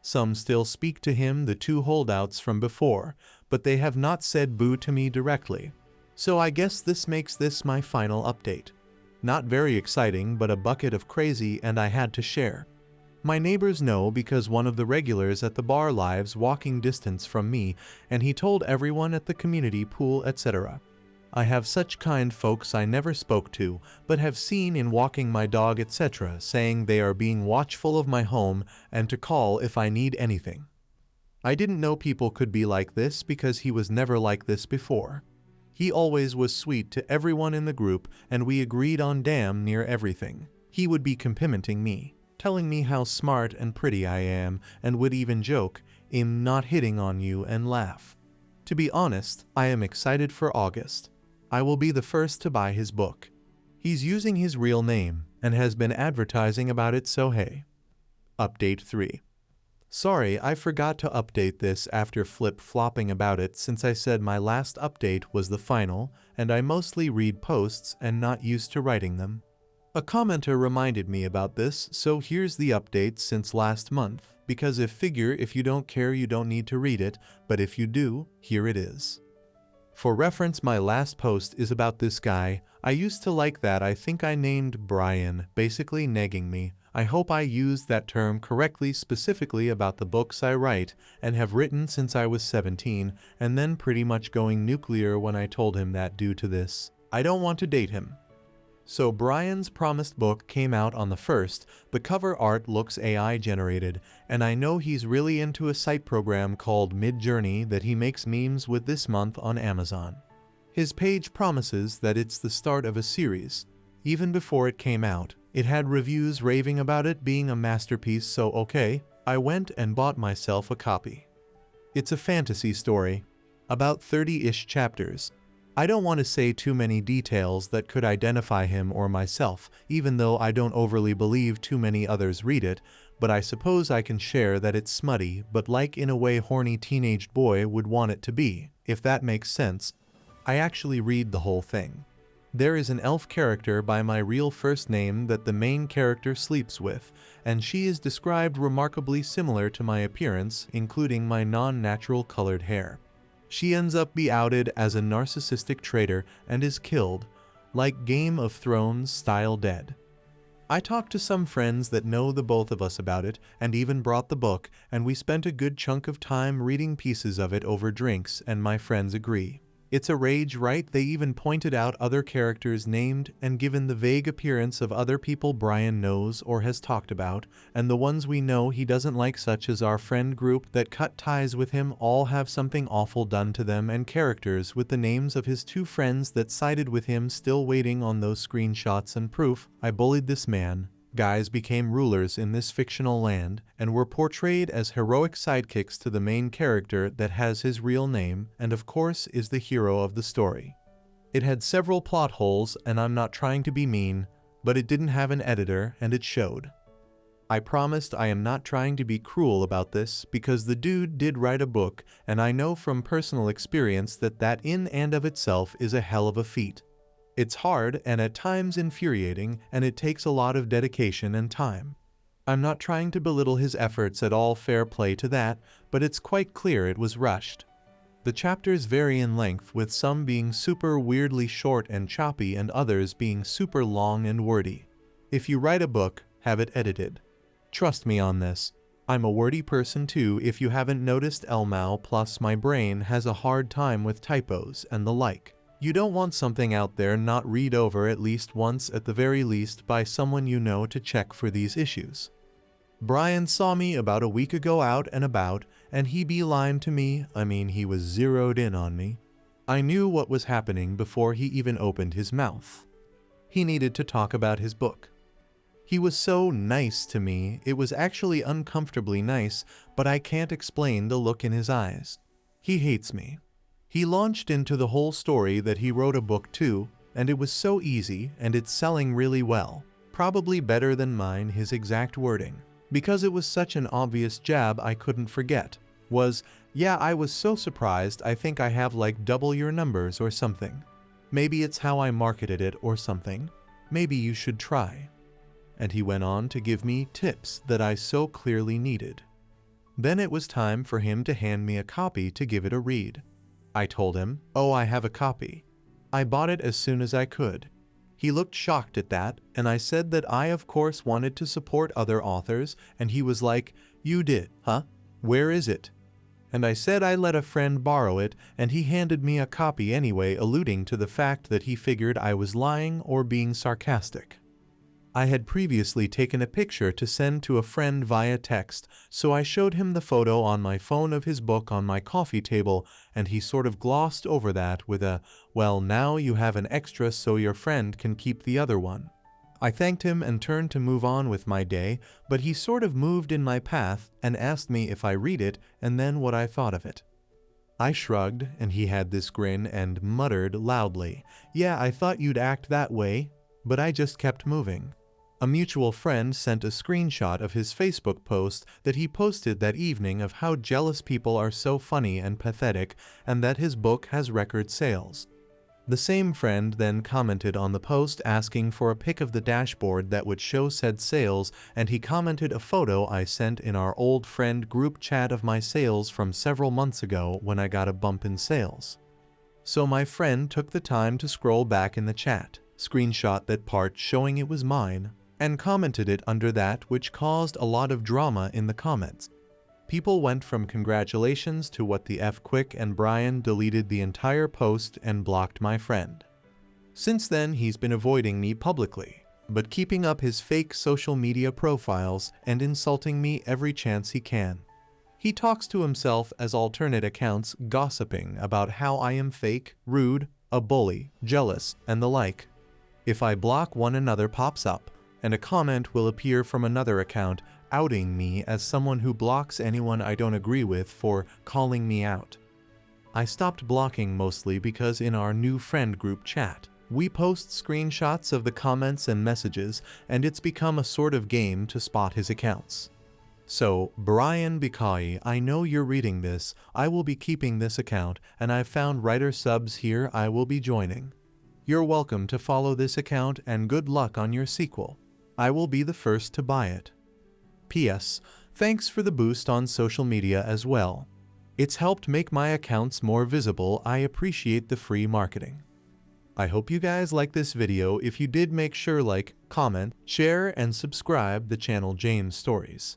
Some still speak to him, the 2 holdouts from before, but they have not said boo to me directly. So I guess this makes this my final update. Not very exciting, but a bucket of crazy, and I had to share. My neighbors know because one of the regulars at the bar lives walking distance from me, and he told everyone at the community pool, etc. I have such kind folks I never spoke to, but have seen in walking my dog, etc., saying they are being watchful of my home and to call if I need anything. I didn't know people could be like this because he was never like this before. He always was sweet to everyone in the group, and we agreed on damn near everything. He would be complimenting me, telling me how smart and pretty I am, and would even joke, "I'm not hitting on you," and laugh. To be honest, I am excited for August. I will be the first to buy his book. He's using his real name and has been advertising about it, so hey. Update 3. Sorry, I forgot to update this after flip-flopping about it since I said my last update was the final, and I mostly read posts and not used to writing them. A commenter reminded me about this, so here's the update since last month, because if you don't care you don't need to read it, but if you do, here it is. For reference, my last post is about this guy. I used to like that. I think I named Brian, basically negging me. I hope I used that term correctly, specifically about the books I write and have written since I was 17, and then pretty much going nuclear when I told him that due to this, I don't want to date him. So Brian's promised book came out on the 1st, the cover art looks AI generated, and I know he's really into a site program called Midjourney that he makes memes with this month on Amazon. His page promises that it's the start of a series. Even before it came out, it had reviews raving about it being a masterpiece, so okay, I went and bought myself a copy. It's a fantasy story, about 30-ish chapters. I don't want to say too many details that could identify him or myself, even though I don't overly believe too many others read it, but I suppose I can share that it's smutty, but like in a way horny teenage boy would want it to be, if that makes sense. I actually read the whole thing. There is an elf character by my real first name that the main character sleeps with, and she is described remarkably similar to my appearance, including my non-natural colored hair. She ends up be outed as a narcissistic traitor and is killed, like Game of Thrones style dead. I talked to some friends that know the both of us about it and even brought the book, and we spent a good chunk of time reading pieces of it over drinks, and my friends agree. It's a rage, right? They even pointed out other characters named and given the vague appearance of other people Brian knows or has talked about, and the ones we know he doesn't like, such as our friend group that cut ties with him, all have something awful done to them, and characters with the names of his 2 friends that sided with him still waiting on those screenshots and proof. I bullied this man. Guys became rulers in this fictional land and were portrayed as heroic sidekicks to the main character that has his real name and of course is the hero of the story. It had several plot holes, and I'm not trying to be mean, but it didn't have an editor and it showed. I promised I am not trying to be cruel about this because the dude did write a book, and I know from personal experience that in and of itself is a hell of a feat. It's hard and at times infuriating, and it takes a lot of dedication and time. I'm not trying to belittle his efforts at all, fair play to that, but it's quite clear it was rushed. The chapters vary in length, with some being super weirdly short and choppy and others being super long and wordy. If you write a book, have it edited. Trust me on this. I'm a wordy person too, if you haven't noticed. Elmao, plus my brain has a hard time with typos and the like. You don't want something out there not read over at least once, at the very least by someone you know, to check for these issues. Brian saw me about a week ago out and about, and he beelined to me. He was zeroed in on me. I knew what was happening before he even opened his mouth. He needed to talk about his book. He was so nice to me, it was actually uncomfortably nice, but I can't explain the look in his eyes. He hates me. He launched into the whole story that he wrote a book too, and it was so easy and it's selling really well. Probably better than mine, his exact wording. Because it was such an obvious jab I couldn't forget. Was, yeah, I was so surprised, I think I have like double your numbers or something. Maybe it's how I marketed it or something. Maybe you should try. And he went on to give me tips that I so clearly needed. Then it was time for him to hand me a copy to give it a read. I told him, oh, I have a copy. I bought it as soon as I could. He looked shocked at that, and I said that I of course wanted to support other authors, and he was like, you did, huh? Where is it? And I said I let a friend borrow it, and he handed me a copy anyway, alluding to the fact that he figured I was lying or being sarcastic. I had previously taken a picture to send to a friend via text, so I showed him the photo on my phone of his book on my coffee table, and he sort of glossed over that with a, well, now you have an extra so your friend can keep the other one. I thanked him and turned to move on with my day, but he sort of moved in my path and asked me if I read it and then what I thought of it. I shrugged, and he had this grin and muttered loudly, yeah, I thought you'd act that way, but I just kept moving. A mutual friend sent a screenshot of his Facebook post that he posted that evening of how jealous people are so funny and pathetic, and that his book has record sales. The same friend then commented on the post asking for a pic of the dashboard that would show said sales, and he commented a photo I sent in our old friend group chat of my sales from several months ago when I got a bump in sales. So my friend took the time to scroll back in the chat, screenshot that part showing it was mine, and commented it under that, which caused a lot of drama in the comments. People went from congratulations to what the F quick, and Brian deleted the entire post and blocked my friend. Since then, he's been avoiding me publicly, but keeping up his fake social media profiles and insulting me every chance he can. He talks to himself as alternate accounts, gossiping about how I am fake, rude, a bully, jealous, and the like. If I block one, another pops up, and a comment will appear from another account outing me as someone who blocks anyone I don't agree with for calling me out. I stopped blocking mostly because in our new friend group chat, we post screenshots of the comments and messages, and it's become a sort of game to spot his accounts. So, Brian Bikai, I know you're reading this. I will be keeping this account, and I've found writer subs here I will be joining. You're welcome to follow this account, and good luck on your sequel. I will be the first to buy it. P.S. Thanks for the boost on social media as well. It's helped make my accounts more visible. I appreciate the free marketing. I hope you guys like this video. If you did, make sure like, comment, share, and subscribe the channel James Stories.